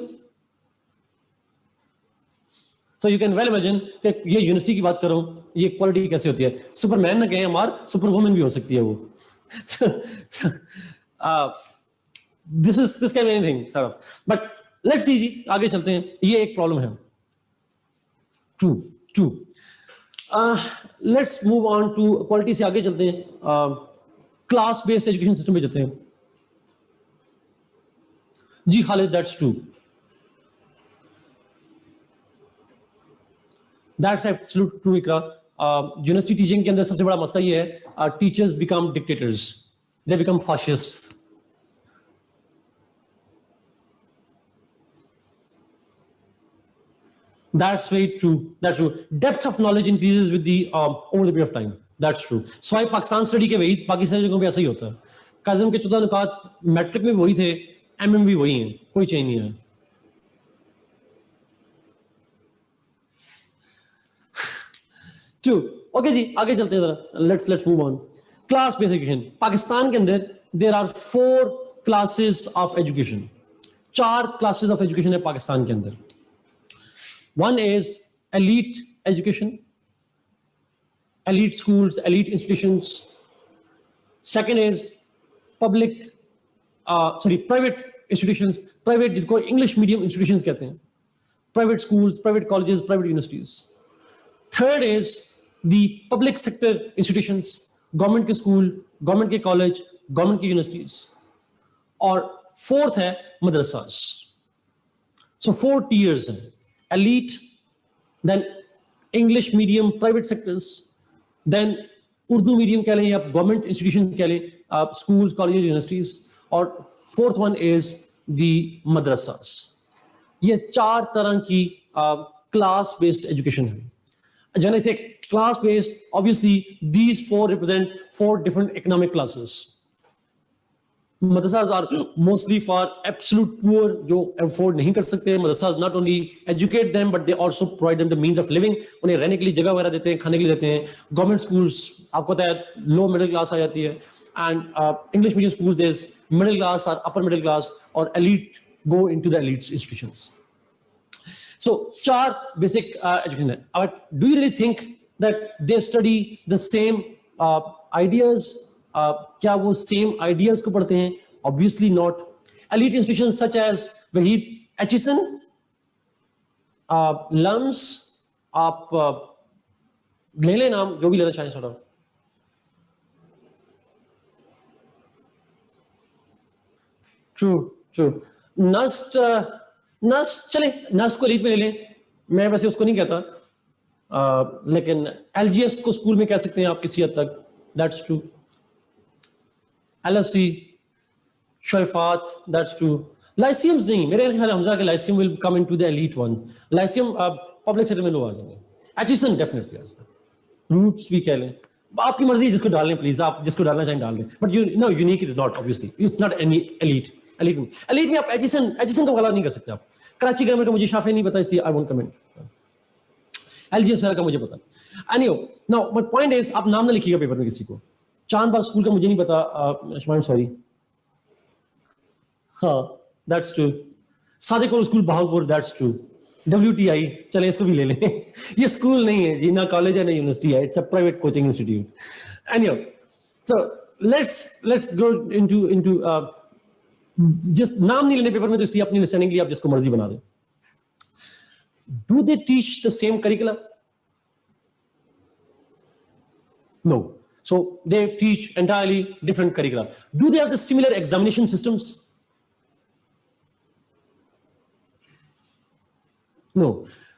So you can well imagine कि ये यूनिवर्सिटी की बात करूं, ये क्वालिटी कैसे होती है। सुपरमैन ना कहें हमार, सुपर वुमन भी हो सकती है वो। this can be anything sort of. But let's see जी, आगे चलते हैं। ये एक प्रॉब्लम है। True. Let's move on to quality से आगे चलते हैं। क्लास बेस्ड एजुकेशन सिस्टम पे जाते हैं जी। Khalid, that's true, that's absolute true Iqra. University teaching के अंदर सबसे बड़ा मसला ये है, teachers become dictators, they become fascists. That's very true. That's true. Depth of knowledge increases with the over the period of time. That's true. Sawai Pakistan study के वही पाकिस्तानी जगहों पे ऐसा ही होता है। काज़िम के 14 नुकात मैट्रिक में वही थे, एमएम भी वही हैं, कोई चेंज नहीं है। ट्रू। ओके जी, आगे चलते हैं जरा। Let's move on. Class based education Pakistan के अंदर there are 4 classes of education. 4 classes of education है पाकिस्तान के अंदर। One is elite education, elite schools, elite institutions. Second is private institutions, private जिसको English medium institutions कहते हैं, private schools, private colleges, private universities. Third is the public sector institutions, government के school, government के college, government के universities. और fourth है madrasas. So 4 tiers हैं। elite, then English medium private sectors, then Urdu medium कह लें या government institutions कह लें, schools, colleges, universities, और fourth one is the madrasas. ये 4 तरह की class based education है। जैसे से class based, obviously these 4 represent 4 different economic classes. Madrasas are mostly for absolute poor, जो afford नहीं कर सकते. Madrasas not only educate them, but they also provide them the means of living. उन्हें रहने के लिए जगह वगैरह देते हैं, खाने के लिए देते हैं. Government schools, आपको पता है, low middle class आ जाती है. And English medium schools, there's middle class or upper middle class or elite go into the elite institutions. So, चार basic education है. But do you really think that they study the same ideas? क्या वो सेम आइडियाज को पढ़ते हैं? Obviously not. Elite institutions such as वहीद एचिसन, लम्स, आप ले लें नाम जो भी लेना चाहें. Sort of true. नस्ट चले, नस्ट को एलीट में ले लें. मैं वैसे उसको नहीं कहता, लेकिन एलजीएस को स्कूल में कह सकते हैं आप किसी हद तक. That's true. LSC, Sharifat, that's true. Lyceums नहीं, मेरे ख्याल हमजा के Lyceum will come into the elite one. Lyceum public sector में लोग आ जाएंगे. Atchison definitely. Roots भी कह लें. आपकी मर्जी जिसको डाल लें प्लीज, आप जिसको डालना चाहें डाल लें. But no, unique it is not obviously. It's not any elite. Elite में आप Atchison का गला नहीं कर सकते आप. कराची ग्रामर का मुझे शाफे नहीं पता, इसलिए I won't comment. LGS का मुझे पता. Anyhow, now my point is, आप नाम ना लिखिएगा पेपर में किसी को. चांदबाग स्कूल का मुझे नहीं पता, सॉरी. हाँ, that's true. Sadiq school Bahawalpur, that's true. WTI, चले इसको भी ले लें. ये स्कूल नहीं है जी, ना कॉलेज है ना यूनिवर्सिटी है. It's a private coaching institute. Anyway, so let's go into जिस नाम नहीं लेने पेपर में, तो इसलिए अपनी अंडरस्टैंडिंग के लिए आप जिसको मर्जी बना दें. Do they teach the same curriculum? No. So they teach entirely different curricula. Do they have the similar examination systems? No.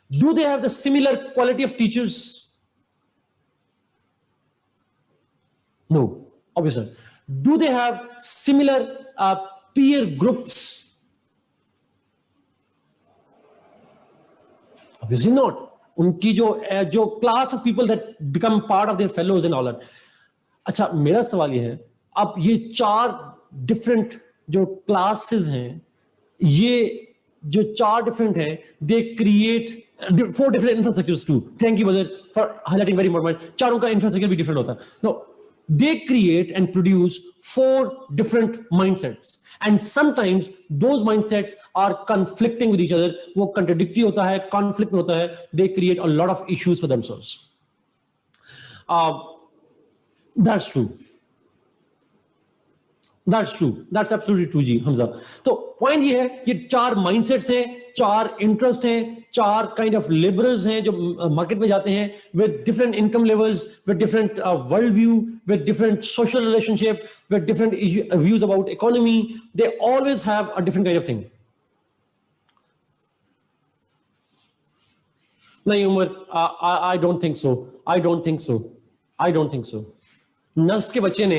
Do they have the similar quality of teachers? No, obviously. Do they have similar peer groups? Obviously not. उनकी जो class of people that become part of their fellows and all that. अच्छा, मेरा सवाल ये है, अब ये चार डिफरेंट जो क्लासेस हैं, ये जो चार डिफरेंट हैं, they create 4 different infrastructures too. Thank you brother for highlighting very important. चारों का इंफ्रास्ट्रक्चर भी डिफरेंट होता है. No, they create and produce 4 different mindsets, and sometimes those mindsets are conflicting with each other. वो कंट्राडिक्टरी होता है, कॉन्फ्लिक्ट में होता है. They create a lot of issues for themselves. That's true. That's absolutely true जी हमजा. तो पॉइंट ये है, ये 4 माइंडसेट्स हैं, 4 इंटरेस्ट हैं, 4 काइंड ऑफ लेबरर्स हैं जो मार्केट में जाते हैं with different income levels, with different world view, with different social relationship, with different views about economy. They always have a different kind of thing. नहीं Umar, I don't think so. NUST के बच्चे ने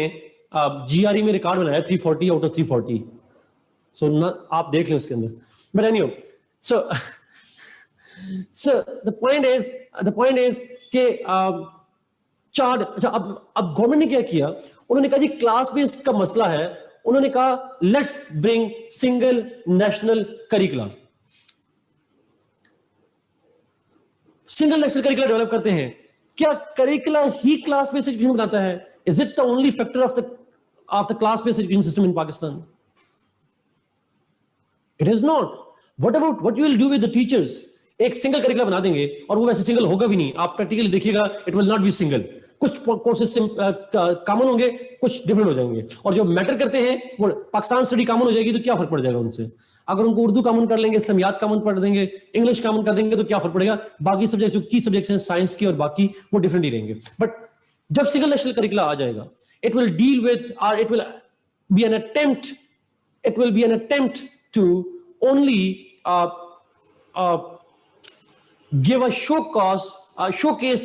GRE में रिकॉर्ड बनाया 340 आउट ऑफ 340. सो आप देख लें उसके अंदर. But anyway, so the point is कि चार. अच्छा, अब गवर्नमेंट ने क्या किया? उन्होंने कहा जी क्लास बेस्ड का मसला है. उन्होंने कहा let's bring single national curriculum. Single national curriculum develop करते हैं. क्या करिकुलम ही क्लास बेस्ड एजुकेशन बनाता है? Is it the only factor of the class-based education system in Pakistan? It is not. What about what you will do with the teachers? एक सिंगल करिकुलम बना देंगे और वो वैसे सिंगल होगा भी नहीं. आप प्रैक्टिकली देखिएगा, it will not be single. कुछ कोर्सेज कॉमन होंगे, कुछ डिफरेंट हो जाएंगे. और जो मैटर करते हैं वो पाकिस्तान स्टडी कॉमन हो जाएगी, तो क्या फर्क पड़ जाएगा उनसे? अगर उनको उर्दू कॉमन कर लेंगे, इस्लामियात कॉमन पढ़ देंगे, इंग्लिश कॉमन कर देंगे, तो क्या फर्क पड़ेगा? बाकी सब्जेक्ट जो की सब्जेक्ट्स हैं साइंस की और बाकी, वो डिफरेंट ही रहेंगे. बट जब सिंगल नेशनल करिकुलम आ जाएगा, it will deal with, or it will be an attempt to only give a showcase.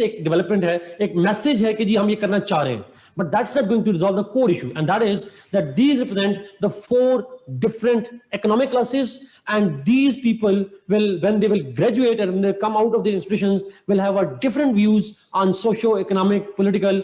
एक डेवलपमेंट है, एक मैसेज है कि जी हम ये करना चाह रहे हैं. But that's not going to resolve the core issue, and that is that these represent the 4 different economic classes, and these people will, when they will graduate and when they come out of their institutions, will have a different views on socio-economic, political,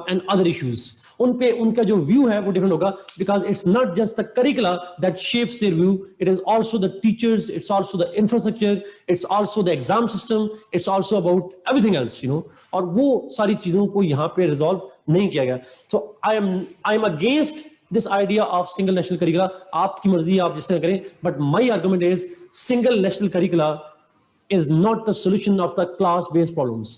and other issues. उन पे उनका जो व्यू है वो डिफरेंट होगा, because it's not just the करिकुला that shapes there view, it is also the teachers, it's also the infrastructure, it's also the exam system, it's also about everything else, you know, और वो सारी चीजों को यहाँ पे रिजॉल्व नहीं किया गया. So I am against this idea of single national curricula. आपकी मर्जी, आप जिस तरह करें, but my argument is single national curricula is not the solution of the class-based problems.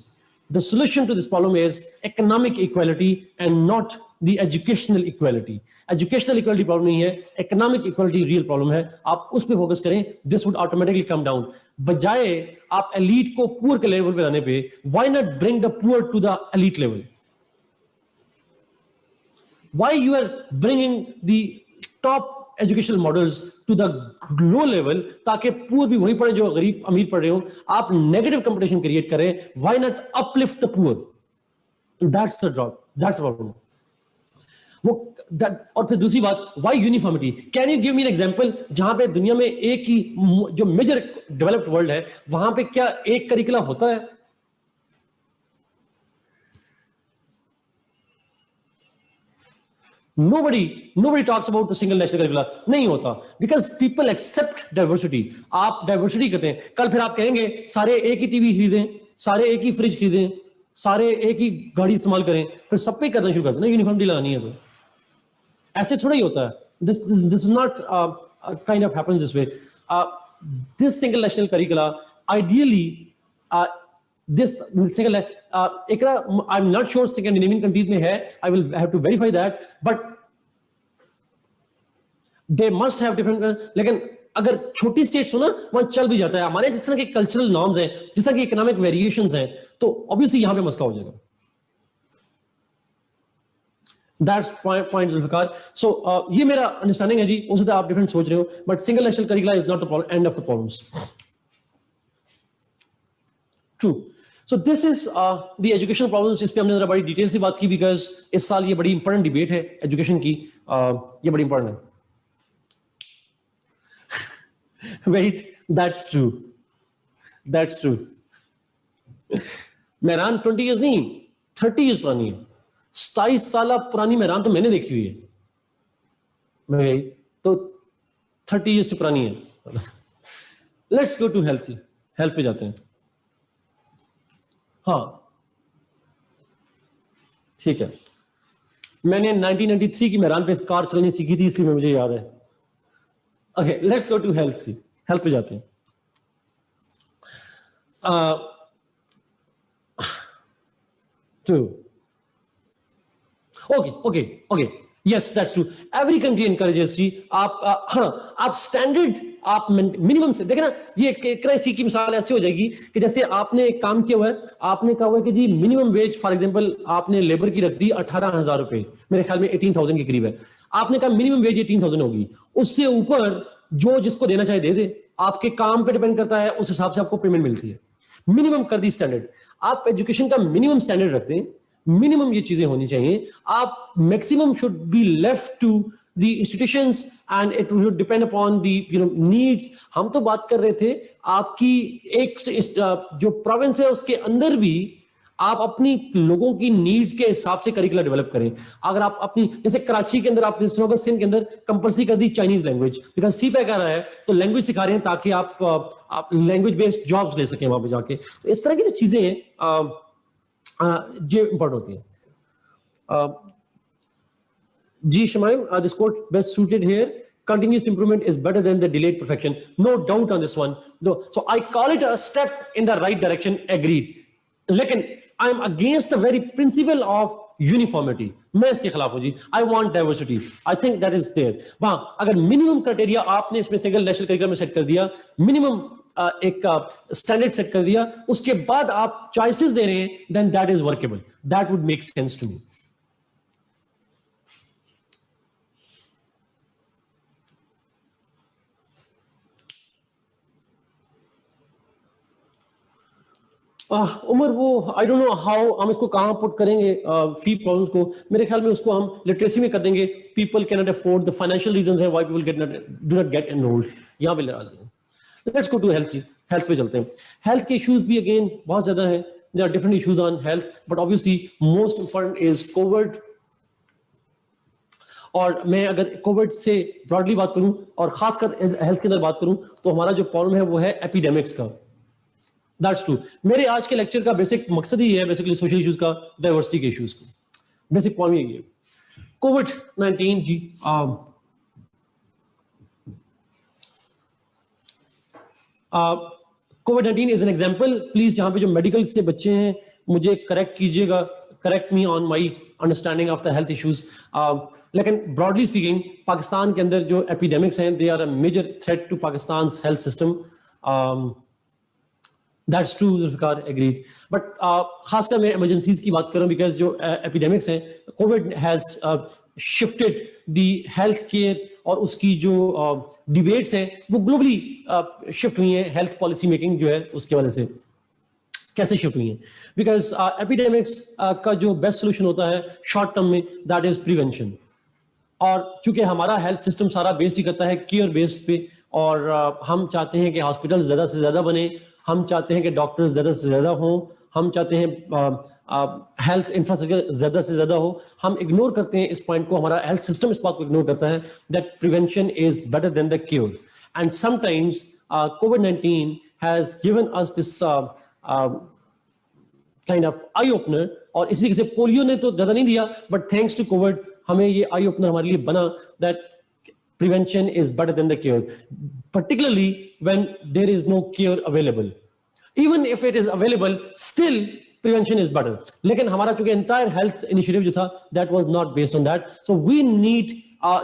The solution to this problem is economic equality and not the educational equality. Educational equality problem नहीं है, economic equality real problem है. आप उस पे फोकस करें, this would automatically come down. बजाय आप elite को poor के level पे लाने पे, why not bring the poor to the elite level? Why you are bringing the top educational models to the low level, ताकि पुअर भी वही पढ़े जो गरीब अमीर पढ़ रहे हो. आप नेगेटिव कंपटीशन क्रिएट करें. Why not uplift the poor? That's the drop, that's the problem. वो दैट. और फिर दूसरी बात, why uniformity? Can you give me an example जहां पे दुनिया में एक ही, जो मेजर डेवलप्ड वर्ल्ड है, वहां पे क्या एक करिकुला होता है? Nobody talks about the single national curricula. नहीं होता, because people accept diversity. आप diversity कहते हैं, कल फिर आप कहेंगे सारे एक ही टीवी खरीदें, सारे एक ही फ्रिज खरीदें, सारे एक ही गाड़ी इस्तेमाल करें, फिर सब पे करना शुरू कर देना यूनिफॉर्मिटी लगानी है. तो ऐसे थोड़ा ही होता है. This is not kind of happens this way. This single national curricula, ideally, this single I'm not sure Scandinavian countries में है, I will have to verify that, but they must have different. लेकिन अगर छोटी स्टेट्स हो ना, वहां चल भी जाता है. हमारे जिस तरह के कल्चरल नॉर्म्स हैं, जिस तरह की इकोनॉमिक वेरिएशंस हैं, तो ऑब्वियसली यहां पे मसला हो जाएगा. That's point Zulfikar. So ये मेरा अंडरस्टैंडिंग है जी. हो सकता है आप डिफरेंट सोच रहे हो, but single national करिकुला is not the end of the problems. True. So this is the educational problems. इस पे हमने जरा बड़ी डिटेल से बात की, बिकॉज इस साल ये बड़ी इंपॉर्टेंट डिबेट है एजुकेशन की. ये बड़ी इंपॉर्टेंट है. Wait, that's true. That's true. Mehran 20 years नहीं, 30 years पुरानी है. 27 साल पुरानी मेहरान तो मैंने देखी हुई है. तो 30 years से पुरानी है. Let's go to health. Health पे जाते हैं. हाँ ठीक है. मैंने 1993 की मेहरान पे कार चलनी सीखी थी, इसलिए मुझे याद है. Okay, let's go to health. Health पे जाते हैं. Okay, yes, that's true. Every country encourages जी. आप स्टैंडर्ड, आप मिनिमम से देखें ना. ये एक की मिसाल ऐसी हो जाएगी कि जैसे आपने एक काम किया हुआ है, आपने कहा हुआ है कि जी मिनिमम वेज फॉर एग्जांपल आपने लेबर की रख दी 18,000 रुपए, मेरे ख्याल में 18,000 के करीब है. आपने कहा मिनिमम वेज 18,000 होगी, उससे ऊपर जो जिसको देना चाहे दे दे, आपके काम पे डिपेंड करता है, उस हिसाब से आपको पेमेंट मिलती है. मिनिमम कर दी स्टैंडर्ड. आप एजुकेशन का मिनिमम स्टैंडर्ड रख दें. मिनिमम ये चीजें होनी चाहिए. आप maximum should be left to the institutions and it should depend upon the needs. हम तो बात कर रहे थे आपकी एक जो प्रोविंस है उसके अंदर भी आप अपनी लोगों की नीड्स के हिसाब से करिकुला डेवलप करें. अगर आप अपनी, जैसे कराची के अंदर आपने सुना होगा, सिंध के अंदर कंपल्सरी कर दी चाइनीज लैंग्वेज, बिकॉज सीपैक आ रहा है तो लैंग्वेज सिखा रहे हैं ताकि आप लैंग्वेज बेस्ड जॉब्स ले सकें वहां पे जाके. तो इस तरह की जो चीजें हैं जो इंपॉर्टेंट होती है. जी Shamaim, this quote best suited here. Continuous improvement is better than the delayed perfection. No doubt on this one. So I call it a step in the right direction. Agreed. लेकिन I am against the very principle of uniformity. मैं इसके खिलाफ हूं जी. I want diversity. I think that is there. वहां अगर मिनिमम क्राइटेरिया आपने इसमें सिंगल नेशनल करिकुलम में सेट कर दिया, मिनिमम एक स्टैंडर्ड सेट कर दिया, उसके बाद आप चॉइसेस दे रहे हैं, then that is workable. That would make sense to me. Umar, वो आई डोंट नो हाउ हम इसको कहां पुट करेंगे फी प्रॉब्लम्स को. मेरे ख्याल में उसको हम लिटरेसी में कर देंगे. People can not afford, the financial reasons है why people do not get enrolled. यहां पे लगा देंगे. Let's go to health. Health पे चलते हैं. हेल्थ के इश्यूज भी अगेन बहुत ज्यादा हैं. There are different issues on health, but obviously most important is Covid और मैं अगर कोविड से ब्रॉडली बात करूं और खासकर हेल्थ के अंदर बात करूं तो हमारा जो प्रॉब्लम है वो है एपिडेमिक्स का। That's true. मेरे आज के लेक्चर का बेसिक मकसद ही है बेसिकली सोशल इश्यूज का, डाइवर्सिटी के इश्यूज का। बेसिक पॉइंट यही है। कोविड-19 जी, कोविड-19 इज एन एग्जाम्पल। प्लीज जहां पे जो मेडिकल से बच्चे हैं मुझे करेक्ट कीजिएगा, correct me on my understanding of the health issues. लेकिन ब्रॉडली स्पीकिंग पाकिस्तान के अंदर जो एपिडेमिक्स हैं they are a major threat to Pakistan health system. That's true, Zulfiqar, agreed. But खासकर मैं इमरजेंसीज की बात कर रहा हूं बिकॉज जो एपिडेमिक्स हैं, Covid has shifted the health care और उसकी जो डिबेट्स हैं वो ग्लोबली शिफ्ट हुई हैं। हेल्थ पॉलिसी मेकिंग जो है उसके वजह से कैसे शिफ्ट हुई है, बिकॉज एपिडेमिक्स का जो बेस्ट सोल्यूशन होता है शॉर्ट टर्म में दैट इज प्रिवेंशन। और चूंकि हमारा हेल्थ सिस्टम सारा बेस्ड ही करता है केयर बेस्ड पे, और हम चाहते हैं कि हॉस्पिटल ज्यादा से ज्यादा बने, हम चाहते हैं कि डॉक्टर्स ज्यादा से ज्यादा हों, हम चाहते हैं हेल्थ इंफ्रास्ट्रक्चर ज्यादा से ज्यादा हो। हम इग्नोर करते हैं इस पॉइंट को, हमारा हेल्थ सिस्टम इस बात को इग्नोर करता है that prevention is better than the cure. And sometimes covid has given us this kind of eye opener. और इसी तरीके से पोलियो ने तो ज्यादा नहीं दिया, बट थैंक्स टू कोविड हमें ये आई ओपनर हमारे लिए बना that prevention is better than the cure, particularly when there is no cure available. Even if it is available, still prevention is better. लेकिन हमारा चूंकि entire health initiative जो था that was not based on that. So we need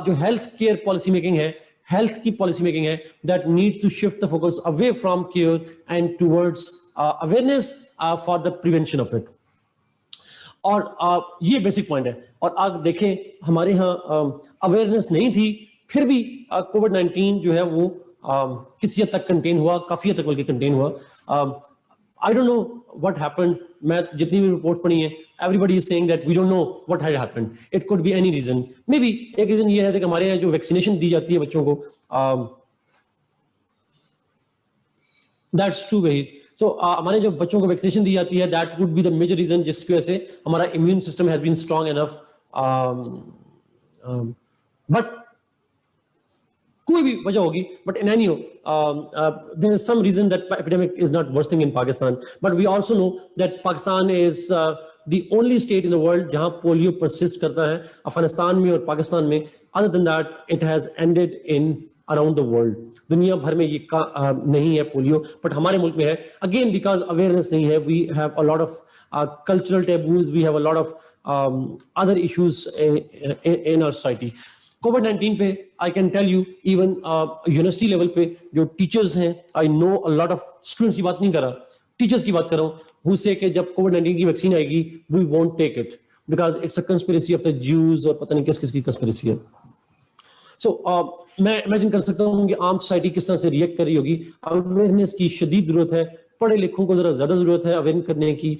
जो health care policy making है, health की policy making है, that needs to shift the focus away from cure and towards awareness for the prevention of it. और ये बेसिक पॉइंट है। और आप देखें हमारे यहाँ अवेयरनेस नहीं थी, फिर भी कोविड-19 जो है वो किसी हद तक कंटेन हुआ, काफी हद तक बल्कि कंटेन हुआ। I don't know what happened. मैं जितनी भी रिपोर्ट पढ़ी है, everybody is saying that we don't know what had happened. It could be any reason. May be एक रीजन ये है कि हमारे यहाँ जो वैक्सीनेशन दी जाती है बच्चों को, दैट्स ट्रू वही। सो हमारे जो बच्चों को वैक्सीनेशन दी जाती है that would be the major reason जिसकी वजह से हमारा immune system has been strong enough. But कोई भी वजह होगी, but in any there is some reason that epidemic is not worsening in Pakistan. But we also know that Pakistan is the only state in the world जहां पोलियो परसिस्ट करता है, अफगानिस्तान में और पाकिस्तान में। Other than that it has ended in around the world. दुनिया भर में ये नहीं है पोलियो, बट हमारे मुल्क में है। अगेन बिकॉज अवेयरनेस नहीं है, we have a lot of cultural taboos, we have a lot of other issues in our society. कोविड-19 पे I can tell you even university level पे जो टीचर्स हैं, I know a lot of students की बात नहीं कर रहा, टीचर्स की बात कर रहा हूँ, हु से कि जब कोविड-19 की वैक्सीन आएगी we won't take it because it's a conspiracy of the Jews और पता नहीं किस किस की कंस्पिरेसी है। सो मैं इमेजिन कर सकता हूँ कि आम सोसाइटी किस तरह से रिएक्ट कर रही होगी। अवेयरनेस की शदीद जरूरत है, पढ़े लिखों को जरा ज्यादा जरूरत है अवेयर करने की।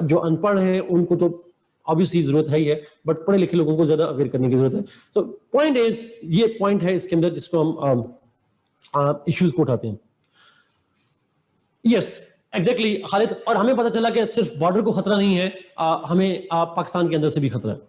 जो अनपढ़ हैं उनको तो ऑब्वियसली जरूरत है ही है, बट पढ़े लिखे लोगों को ज्यादा अवेयर करने की जरूरत है। सो पॉइंट इज, ये पॉइंट है इसके अंदर जिसको हम इश्यूज को उठाते हैं। यस एग्जैक्टली खालिद, और हमें पता चला कि सिर्फ बॉर्डर को खतरा नहीं है, हमें पाकिस्तान के अंदर से भी खतरा है।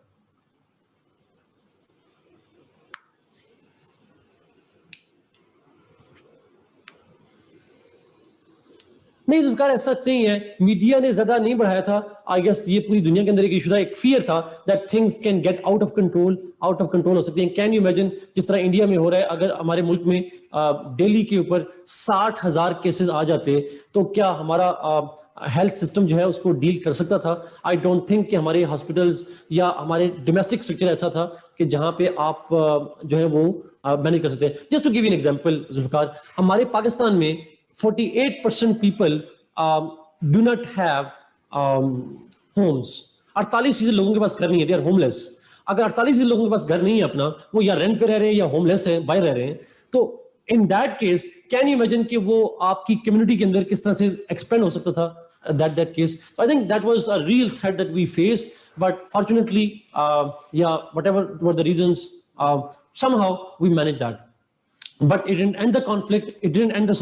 नहीं जुल्फिकार, ऐसा नहीं है, मीडिया ने ज्यादा नहीं बढ़ाया था। आई गेस ये पूरी दुनिया के अंदर एक इशू था, एक फियर था that things can get out of control हो सकते हैं। कैन यू इमेजिन जिस तरह इंडिया में हो रहा है, अगर हमारे मुल्क में डेली के ऊपर 60,000 केसेस आ जाते तो क्या हमारा हेल्थ सिस्टम जो है उसको डील कर सकता था? आई डोंट थिंक कि हमारे हॉस्पिटल्स या हमारे डोमेस्टिक स्ट्रक्चर ऐसा था कि जहां पे आप जो है वो मैनेज कर सकते हैं। Just to give you an example Zulfiqar, हमारे पाकिस्तान में 48% people do not have homes। 48% लोगों के पास घर नहीं है, they are homeless। अगर 48% लोगों के पास घर नहीं है अपना, वो या रेंट पे रह रहे हैं या होमलेस हैं, बाहर रह रहे हैं, तो in that case can you imagine कि वो आपकी कम्युनिटी के अंदर किस तरह से एक्सपेंड हो सकता था that case। So I think that was a real threat that we faced, but fortunately whatever were the reasons, somehow we managed that। But it didn't end the conflict, it didn't end the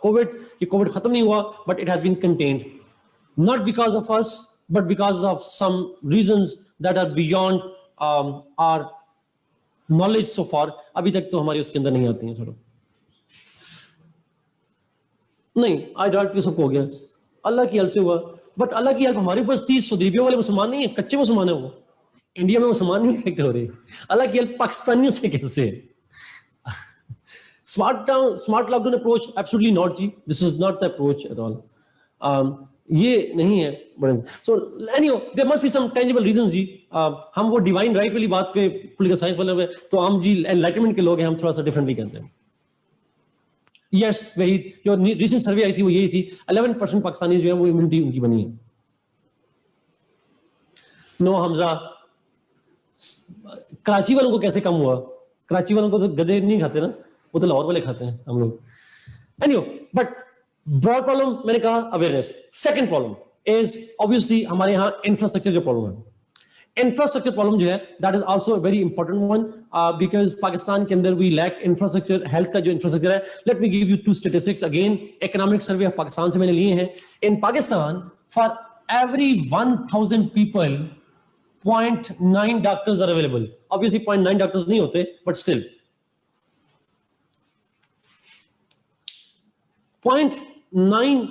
COVID। कि COVID खत्म नहीं हुआ, but it has been contained, not because of us, but because of some reasons that are beyond our knowledge so far अभी तक तो हमारी उसके अंदर नहीं आती है सर। नहीं, आई डाउट कि सबको हो गया, अल्लाह की हेल्प से हुआ, बट अल्लाह की हेल्प हमारे पास थी, सऊदीबियों वाले मुसलमान नहीं है, कच्चे मुसलमान है वो, इंडिया में मुसलमान नहीं इफेक्ट हो रहे, अल्लाह की हेल्प पाकिस्तानियों से कैसे? Smart lockdown approach absolutely not जी, this is not the approach at all, ये नहीं है। So anyway there must be some tangible reasons जी। हम वो डिवाइन राइट वाली बात पे पॉलिटिकल साइंस वाले में तो हम जी एनलाइटमेंट के लोग हैं, हम थोड़ा सा डिफरेंटली कहते हैं। यस, वही जो रिसेंट सर्वे आई थी वो यही थी, 11% पाकिस्तानी जो है वो इम्यूनिटी उनकी बनी है। नो हमजा, कराची वालों को कैसे कम हुआ? कराची वालों को तो गधे नहीं खाते ना, वो तो लाहौर वाले खाते हैं हम लोग। एनीवे, बट ब्रॉड प्रॉब्लम मैंने कहा awareness. Second problem is obviously हमारे यहाँ इंफ्रास्ट्रक्चर जो प्रॉब्लम है, इंफ्रास्ट्रक्चर प्रॉब्लम जो है that is also a very important one, because Pakistan के अंदर वी लैक इंफ्रास्ट्रक्चर, हेल्थ का जो इंफ्रास्ट्रक्चर है। Let me give you two statistics again, economic survey of Pakistan से मैंने लिए हैं। In Pakistan for every 1000 people 0.9 doctors are available. Obviously 0.9 doctors नहीं होते, but still 0.9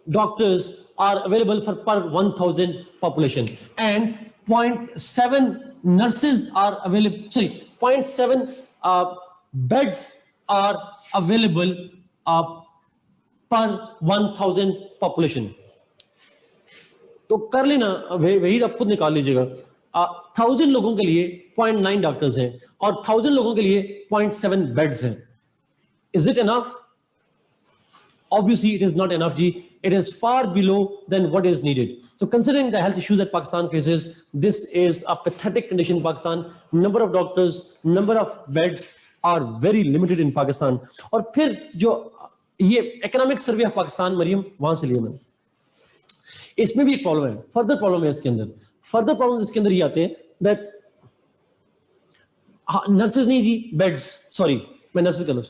doctors are available for per 1000 population, and 0.7 nurses are available, sorry, 0.7 beds are available per 1000 population। तो कर लेना, वही आप खुद निकाल लीजिएगा। 1000 लोगों के लिए 0.9 डॉक्टर्स हैं और 1000 लोगों के लिए 0.7 बेड्स हैं। Is it enough? Obviously, it is not enough, G. It is far below than what is needed. So, considering the health issues that Pakistan faces, this is a pathetic condition in Pakistan. Number of doctors, number of beds are very limited in Pakistan. और फिर जो ये economic survey of Pakistan, Maryam वहां से लिया मैंने, इसमें भी एक प्रॉब्लम है, फर्दर प्रॉब्लम है इसके अंदर। फर्दर प्रॉब्लम इसके अंदर ये आते हैं दैट नर्सेज नहीं जी, बेड्स, सॉरी मैं नर्सेज कर लूँ।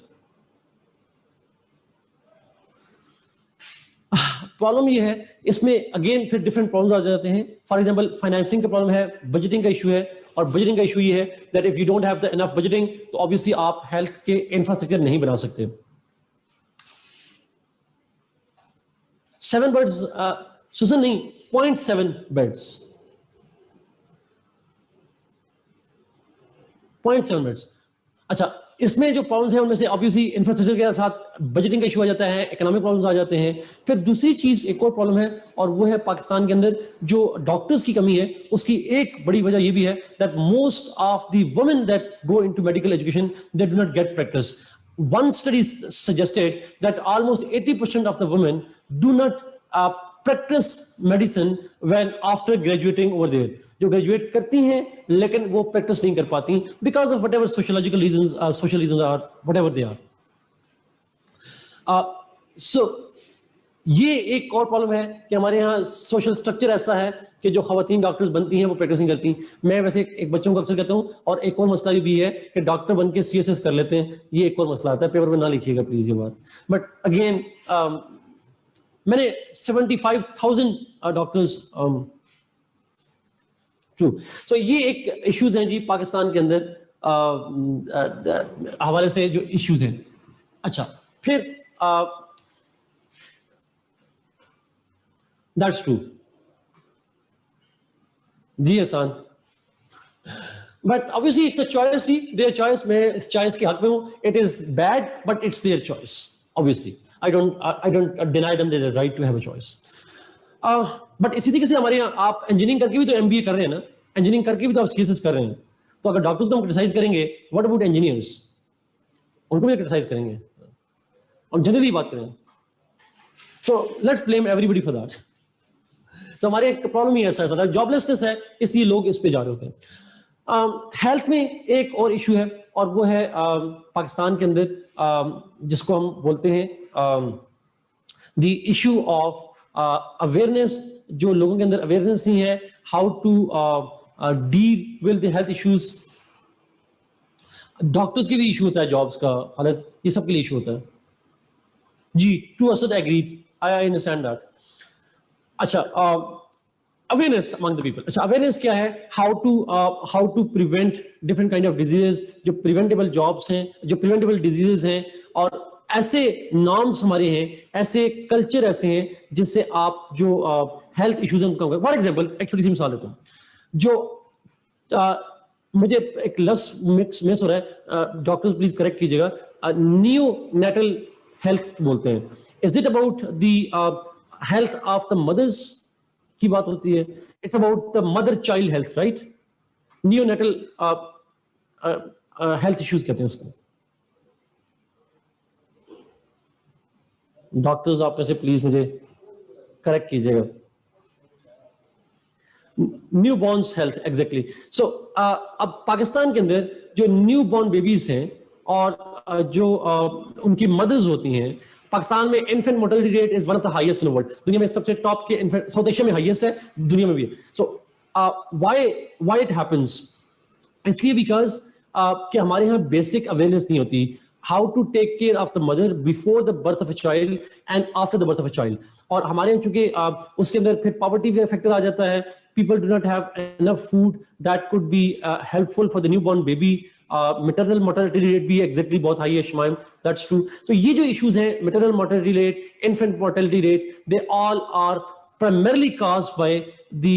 प्रॉब्लम ये है, इसमें अगेन फिर डिफरेंट प्रॉब्लम्स आ जाते हैं। फॉर एग्जांपल फाइनेंसिंग का प्रॉब्लम है, बजटिंग का इशू है, और बजटिंग का इशू ये है that if you don't have the enough budgeting तो ऑब्वियसली आप हेल्थ के इंफ्रास्ट्रक्चर नहीं बना सकते। 7 बेड्स, सुसन नहीं, 0.7 बेड्स, 0.7 बेड्स। अच्छा, इसमें जो प्रॉब्लम्स हैं उनमें से ऑब्वियसली इंफ्रास्ट्रक्चर के साथ बजटिंग का इशू आ जाता है, इकोनॉमिक प्रॉब्लम्स आ जाते हैं। फिर दूसरी चीज एक और प्रॉब्लम है, और वो है पाकिस्तान के अंदर जो डॉक्टर्स की कमी है, उसकी एक बड़ी वजह ये भी है that most of the women that go into medical education they do not gate practice. One study suggested that almost 80% of the women do not practice medicine when after graduating over there। जो ग्रेजुएट करती हैं लेकिन वो प्रैक्टिस नहीं कर पाती because of whatever sociological reasons, social reasons are, whatever they are. सो ये एक और प्रॉब्लम है कि हमारे यहाँ सोशल स्ट्रक्चर ऐसा है कि जो खवातीन डॉक्टर्स बनती हैं वो प्रैक्टिस नहीं करती। मैं वैसे एक बच्चों को अक्सर कहता हूँ, और एक और मसला ये भी है कि डॉक्टर बन के CSS कर लेते हैं, ये एक और मसला आता है। पेपर में ना लिखिएगा प्लीज ये बात, बट अगेन मैंने 75,000 डॉक्टर्स ट्रू। सो ये एक इश्यूज हैं जी पाकिस्तान के अंदर हवाले से जो इश्यूज हैं। अच्छा, फिर दैट्स ट्रू जी Ehsan, but obviously it's a choice जी, देयर चॉइस। मैं इस चॉइस के हक में हूं। It is bad but it's their choice. Obviously I don't deny them their right to have a choice. But इसी तरीके से हमारे यहाँ आप इंजीनियरिंग करके भी तो MBA कर रहे हैं ना, इंजीनियरिंग करके भी तो आप CSS कर रहे हैं। तो अगर डॉक्टर्स को हम क्रिटिसाइज करेंगे, व्हाट अबाउट इंजीनियर्स? उनको भी क्रिटिसाइज करेंगे, हम जनरली बात करें। So let's blame everybody for that. तो हमारे एक प्रॉब्लम ही ऐसा है, जॉबलेसनेस है, इसलिए लोग इस पे जा रहे होते हैं। हेल्थ में एक और इशू है, और वो है पाकिस्तान के अंदर जिसको हम बोलते हैं द इशू ऑफ अवेयरनेस। जो लोगों के अंदर अवेयरनेस नहीं है how to deal with the health issues. Doctors के भी इशू होता है, जॉब्स का हालत, ये सबके लिए इशू होता है जी। To Asad agreed, I understand that. अच्छा, अवेयरनेस अमंग द पीपल। अच्छा, अवेयरनेस क्या है? How to prevent different kind of diseases, जो प्रिवेंटेबल जॉब्स हैं, जो प्रिवेंटेबल डिजीजेस हैं, और ऐसे नॉर्म्स हमारे हैं, ऐसे कल्चर ऐसे हैं जिससे आप जो हेल्थ इश्यूज हैं उनको, फॉर एग्जाम्पल एक छोटी सी मिसाल देता हूँ। जो मुझे एक लफ्ज मिस हो रहा है, डॉक्टर्स प्लीज करेक्ट कीजिएगा, नियोनेटल हेल्थ बोलते हैं। Is it about the health of the mothers की बात होती है? It's about the mother child health, right? Neonatal health issues कहते हैं उसको। डॉक्टर्स आप में से प्लीज मुझे करेक्ट कीजिएगा। New borns health, exactly. So अब पाकिस्तान के अंदर जो न्यू बॉर्न बेबीज हैं और जो उनकी मदर्स होती हैं, पाकिस्तान में infant mortality rate is one of the highest in the world. दुनिया में सबसे टॉप के, साउथ एशिया में हाईएस्ट है, दुनिया में भी है। So why it happens? इसलिए बिकॉज कि हमारे यहाँ बेसिक अवेयरनेस नहीं होती how to take care of the mother before the birth of a child and after the birth of a child. और हमारे यहाँ चूंकि उसके अंदर फिर पॉवर्टी का फैक्टर आ जाता है, people do not have enough food that could be helpful for the new born baby. Maternal mortality rate भी एग्जैक्टली बहुत हाई है शमाइम, दैट्स ट्रू। तो ये जो इश्यूज हैं, maternal mortality rate, infant mortality rate, they all are primarily caused by the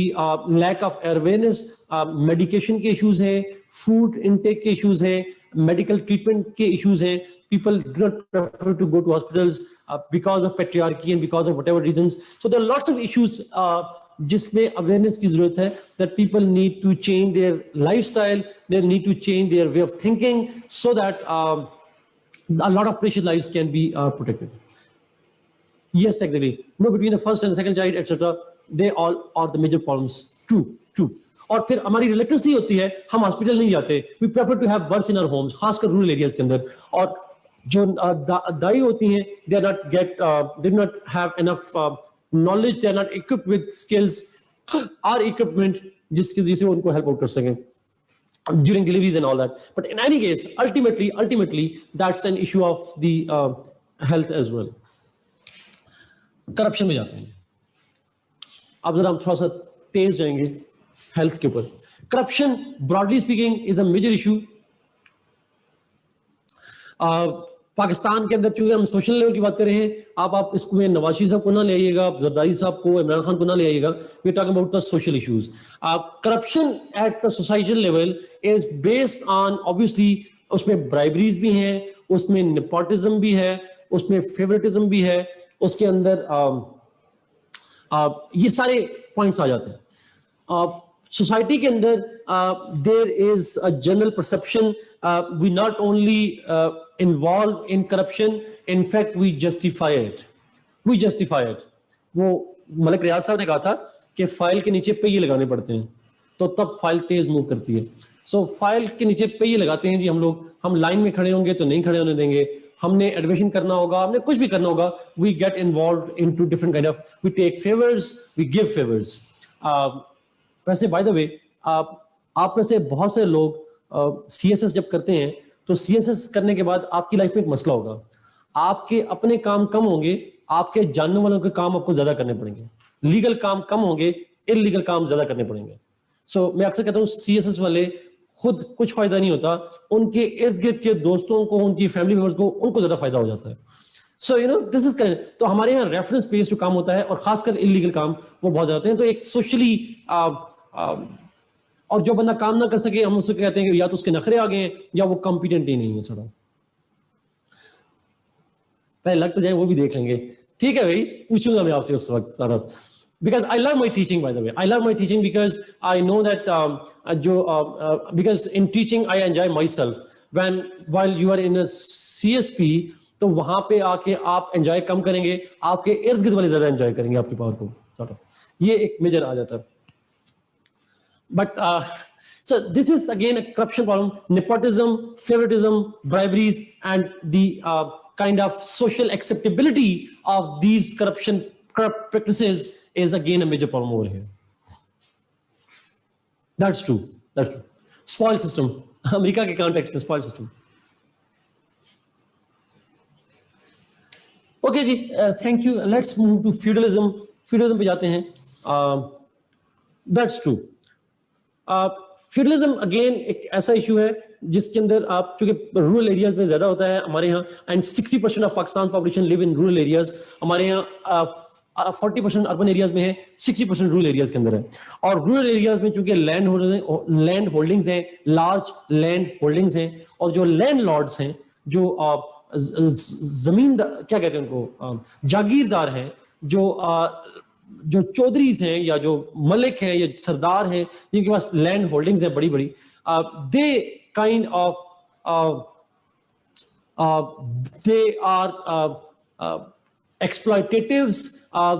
lack of awareness। medication के issues हैं, food intake के issues हैं, medical treatment के issues हैं। People do not prefer to go to hospitals because of patriarchy and because of whatever reasons. So there are lots of issues जिसमें awareness की जरूरत है, that people need to change their lifestyle, they need to change their way of thinking so that a lot of precious lives can be protected. Yes, exactly. No, between the first and second child, etc., they all are the major problems. True, true. और फिर हमारी रिलेक्टेंसी होती है, हम हॉस्पिटल नहीं जाते, we prefer to have birth in our homes, खासकर रूरल एरियाज के अंदर। और जो दाई होती हैं, they are not they not have enough knowledge, they are not equipped with skills और इक्विपमेंट जिसकी वजह से उनको हेल्प आउट कर सकें during deliveries and all that. But in any case, ultimately that's an issue of the health as well. Corruption में जाते हैं। अब जरा हम थोड़ा सा तेज जाएंगे हेल्थ के ऊपर। Corruption broadly speaking is a major issue Pakistan के अंदर। चूंकि हम सोशल लेवल की बात कर रहे हैं, आप इसमें नवाज शरीफ साहब को ना ले आइएगा, जरदारी साहब को, इमरान खान को ना ले आइएगा। We talking about the social issues. Corruption at the societal level is based on, obviously उसमें ब्राइबरीज भी हैं, उसमें नेपोटिज्म भी है, उसमें फेवरेटिज्म भी है, उसके अंदर ये सारे पॉइंट्स आ जाते हैं। सोसाइटी के अंदर there is a general perception we not only involve in corruption, in fact we justify it. वो मलिक रियाज साहब ने कहा था कि फाइल के नीचे पहिए लगाने पड़ते हैं तो तब फाइल तेज मूव करती है। सो फाइल के नीचे पहिए लगाते हैं जी हम लोग, हम लाइन में खड़े होंगे तो नहीं खड़े होने देंगे, हमने एडमिशन करना होगा, हमने कुछ भी करना होगा, we get involve into different kind of, we take favours, we give favours. वैसे बाय द वे आप में से बहुत से लोग सीएसएस जब करते हैं तो सीएसएस करने के बाद आपकी लाइफ में एक मसला होगा, आपके अपने काम कम होंगे, आपके जानने वालों के काम आपको ज्यादा करने पड़ेंगे, लीगल काम कम होंगे, इलीगल काम ज्यादा करने पड़ेंगे। सो मैं अक्सर कहता हूँ सीएसएस वाले खुद कुछ फायदा नहीं होता, उनके इर्द गिर्द के दोस्तों को, उनकी फैमिली मेंबर्स को, उनको ज्यादा फायदा हो जाता है। So you know this is correct. तो हमारे यहाँ रेफरेंस बेस्ड जो काम होता है और खासकर इलीगल काम वो बहुत ज्यादा हैं। तो एक सोशली और जो बंदा काम ना कर सके हम उससे कहते हैं कि या तो उसके नखरे आ गए हैं या वो कॉम्पिटेंट ही नहीं है। थोड़ा पहले लग तो जाए वो भी देख लेंगे, ठीक है भाई, पूछूंगा मैं आपसे उस वक्त सारा। Because I love my teaching, by the way. I love my teaching because I know that because in teaching I enjoy myself. While you are in a CSP, तो वहां पे आके आप एंजॉय कम करेंगे, आपके इर्द गिर्द वाले ज्यादा एंजॉय करेंगे आपकी पावर को, sort of. ये एक मेजर आ जाता है। But so this is again a corruption problem, nepotism, favoritism, briberies, and the kind of social acceptability of these corrupt practices is again a major problem over here. That's true. Spoil system. America के कॉन्टेक्स्ट में spoil system. Okay जी, thank you. Let's move to feudalism. Feudalism पे जाते हैं। That's true. फ्यूडलिज्म अगेन एक ऐसा इशू है जिसके अंदर आप, चूंकि रूरल एरियाज में ज्यादा होता है हमारे यहाँ, and 60% of Pakistan population live in rural areas. हमारे यहाँ 40% अर्बन एरियाज में है, 60% रूरल एरियाज के अंदर है। और रूरल एरियाज में चूंकि लैंड होल्डिंग्स हैं, लार्ज लैंड होल्डिंग्स हैं, और जो लैंड लॉर्ड्स हैं, जो जमीन क्या कहते हैं उनको, जागीरदार हैं, जो चौधरीज हैं या जो मलिक हैं या सरदार हैं जिनके पास लैंड होल्डिंग्स है बड़ी बड़ी, they kind of they are exploitatives,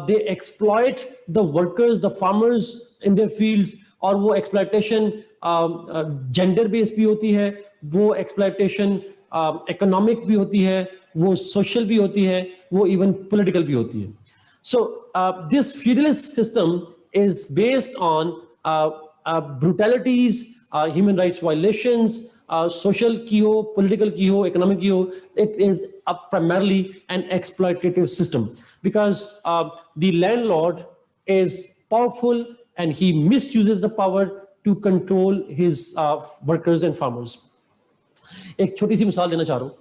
they exploit the workers, the farmers in their fields, और वो exploitation gender based भी होती है, वो exploitation economic भी होती है, वो social भी होती है, वो even political भी होती है। So this feudalist system is based on brutalities, human rights violations, social की हो, political की हो, economic की हो, it is primarily an exploitative system because the landlord is powerful and he misuses the power to control his workers and farmers. एक छोटी सी मिसाल देना चाह रहा हूँ,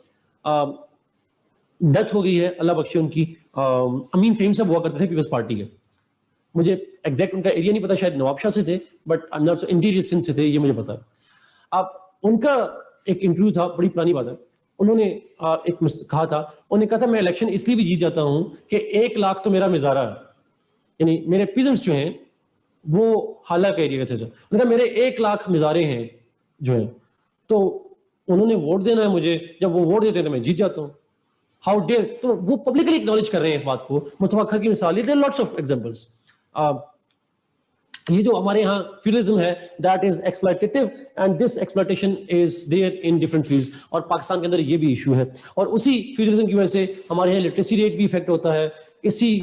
डेथ हो गई है, अल्लाह बख्शे उनकी, अमीन फेम साहब हुआ करते थे पीपल्स पार्टी के। मुझे एग्जैक्ट उनका एरिया नहीं पता, शायद नवाबशाह से थे, but I am not interior Sindh से थे, ये मुझे पता है। अब उनका एक इंटरव्यू था, बड़ी पुरानी बात है, उन्होंने कहा था मैं इलेक्शन इसलिए भी जीत जाता हूं कि 1 लाख तो मेरा मिजारा है, यानी मेरे पीजेंट्स जो हैं वो हाला का एरिया के थे, उन्होंने कहा मेरे 1 लाख मिजारे हैं जो है, तो उन्होंने वोट देना है मुझे, जब वो वोट देते हैं तो मैं जीत जाता हूँ। हाउ डेयर, तो वो पब्लिकली एक्नॉलेज कर रहे हैं इस बात को। मुस्तफा खर की मिसाल, देयर लॉट्स ऑफ एग्जांपल्स। ये जो हमारे यहाँ फ्यूडलिज्म है, that is exploitative and this exploitation is there in different fields, और पाकिस्तान के अंदर ये भी इशू है। और उसी फ्यूडलिज्म की वजह से हमारे यहाँ लिटरेसी रेट भी इफेक्ट होता है, इसी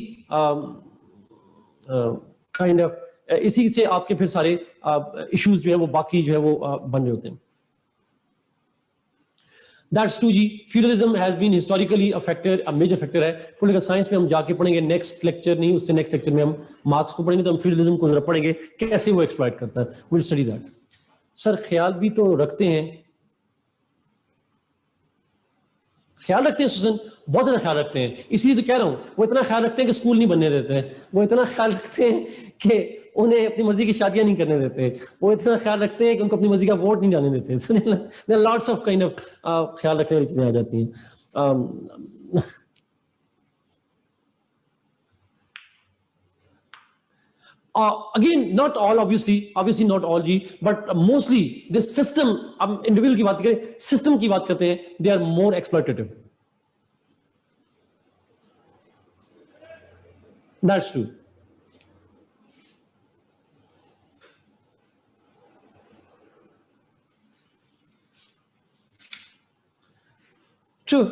काइंड ऑफ इसी से आपके फिर सारे इश्यूज जो है वो बाकी जो है वो बन रहे होते हैं। That's 2G. Feudalism has been historically affected, a major factor है। Political science में हम जाके पढ़ेंगे, नेक्स्ट लेक्चर नहीं, उससे नेक्स्ट लेक्चर में हम मार्क्स को पढ़ेंगे, तो हम feudalism को जरा पढ़ेंगे कैसे वो एक्सप्लॉइट करता है। We'll study that. सर ख्याल भी तो रखते हैं, सुसन, बहुत ज्यादा ख्याल रखते हैं, इसीलिए तो कह रहा हूं, वो इतना ख्याल रखते हैं कि स्कूल नहीं बनने देते हैं, वो इतना ख्याल रखते हैं कि उन्हें अपनी मर्जी की शादियां नहीं करने देते, वो इतना ख्याल रखते हैं कि उनको अपनी मर्जी का वोट नहीं जाने देते। लॉट्स ऑफ काइंड ऑफ ख्याल रखने वाली चीजें आ जाती हैं। Again, not all, obviously not all जी, but mostly this system, हम इंडिविजुअल की बात करें, सिस्टम की बात करते हैं, they are more exploitative. That's true. True.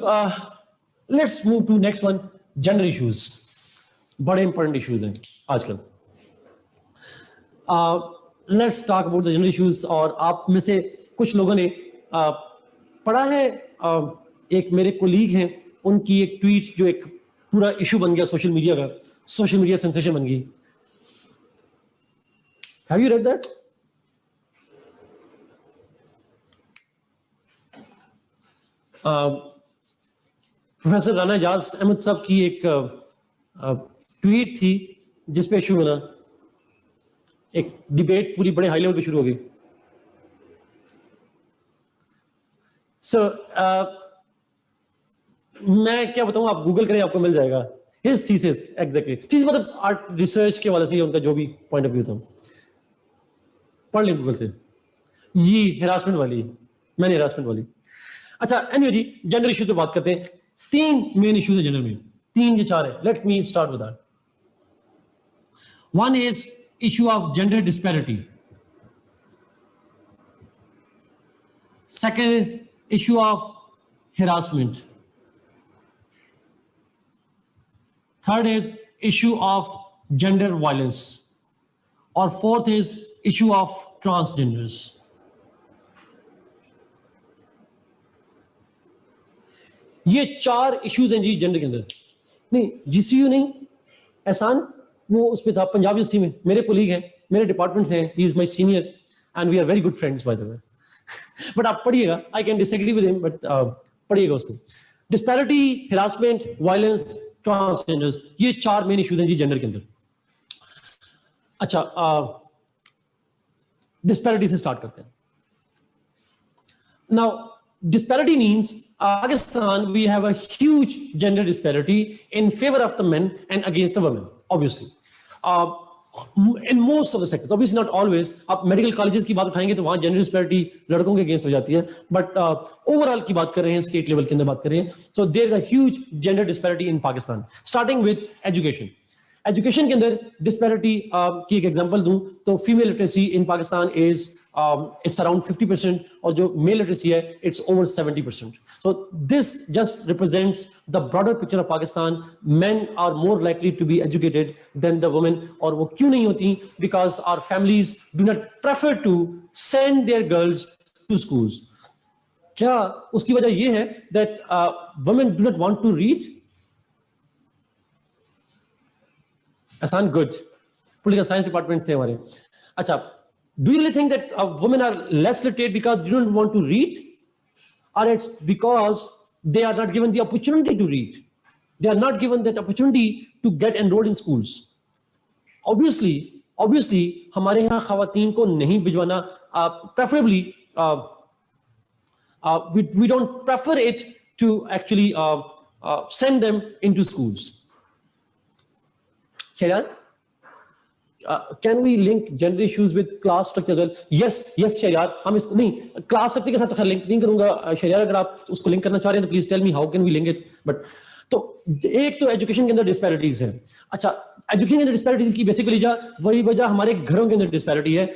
Let's move to next one, gender issues. बड़े इंपॉर्टेंट इश्यूज हैं आजकल। Let's talk about the general issues. और आप में से कुछ लोगों ने पढ़ा है, एक मेरे कोलीग हैं, उनकी एक ट्वीट जो एक पूरा इशू बन गया सोशल मीडिया का, सोशल मीडिया सेंसेशन बन गई। Have you read that? Professor Rana Ejaz Ahmed साहब की एक ट्वीट थी जिसपे इशू बना, एक डिबेट पूरी बड़े हाई लेवल पे शुरू हो गई। सो मैं क्या बताऊं, आप गूगल करें आपको मिल जाएगा। हिज थीसिस एग्जैक्टली, चीज मतलब आर्ट रिसर्च के वाले से उनका जो भी पॉइंट ऑफ व्यू था, पढ़ लें गूगल से। ये हिरासमेंट वाली, मैंने हिरासमेंट वाली। अच्छा एनीवे जी, जेंडर इश्यूज पे बात करते हैं। 3 मेन इश्यूज है जेंडर में, 3 या 4 है। Let me start with that. One is issue of gender disparity. Second is issue of harassment. Third is issue of gender violence. Or fourth is issue of transgenders. ये 4 इश्यूज हैं जी जेंडर के अंदर। नहीं, जीसीयू नहीं, एहसान वो उस पे था पंजाब यूनिवर्सिटी में, मेरे कोलीग हैं, मेरे डिपार्टमेंट्स हैं, he is my senior and we are very good friends by the way. But आप पढ़िएगा, I can disagree with him, but पढ़िएगा उसको। डिस्पैरिटी, हिरासमेंट, वायलेंस, ट्रांसजेंडर्स, ये 4 मेन इश्यूज हैं जी जेंडर के अंदर। अच्छा, डिस्पैरिटी से स्टार्ट करते हैं। Now disparity means Pakistan we have a huge gender disparity in favor of the men and against the women, obviously. In most of the sectors, obviously not always. आप मेडिकल कॉलेजेस की बात उठाएंगे तो वहां जेंडर डिस्पैरिटी लड़कों के अगेंस्ट हो जाती है, बट ओवरऑल की बात कर रहे हैं, स्टेट लेवल के अंदर बात कर रहे हैं, so there is a huge gender disparity in Pakistan, starting with education. Education के अंदर डिस्पैरिटी की एक एग्जांपल दूं तो female literacy in Pakistan is it's around 50%, और जो मेल लिटरेसी है it's over 70%. So this just represents the broader picture of Pakistan. Men are more likely to be educated than the women. और वो क्यों नहीं होती? Because our families do not prefer to send their girls to schools. क्या उसकी वजह ये है that women do not want to read? आसान, good. Political science department से हमारे। अच्छा, do you really think that women are less literate because they don't want to read, or it's because they are not given the opportunity to read? They are not given that opportunity to get enrolled in schools. Obviously हमारे यहाँ ख़वातीन को नहीं भिजवाना, preferably we don't prefer it to actually send them into schools. Shahryar, can we link gender issues with class structure as well? Yes, Shahryar, हम इसको नहीं class structure के साथ तो खैर लिंक नहीं करूंगा। शहरियार, अगर आप उसको लिंक करना चाह रहे हैं तो please tell me how can we link it. But तो एक तो एजुकेशन के अंदर डिस्पैरिटीज है। अच्छा, एजुकेशन के अंदर डिस्पैरिटीज की बेसिकली वही वजह हमारे घरों के अंदर डिस्पैरिटी है।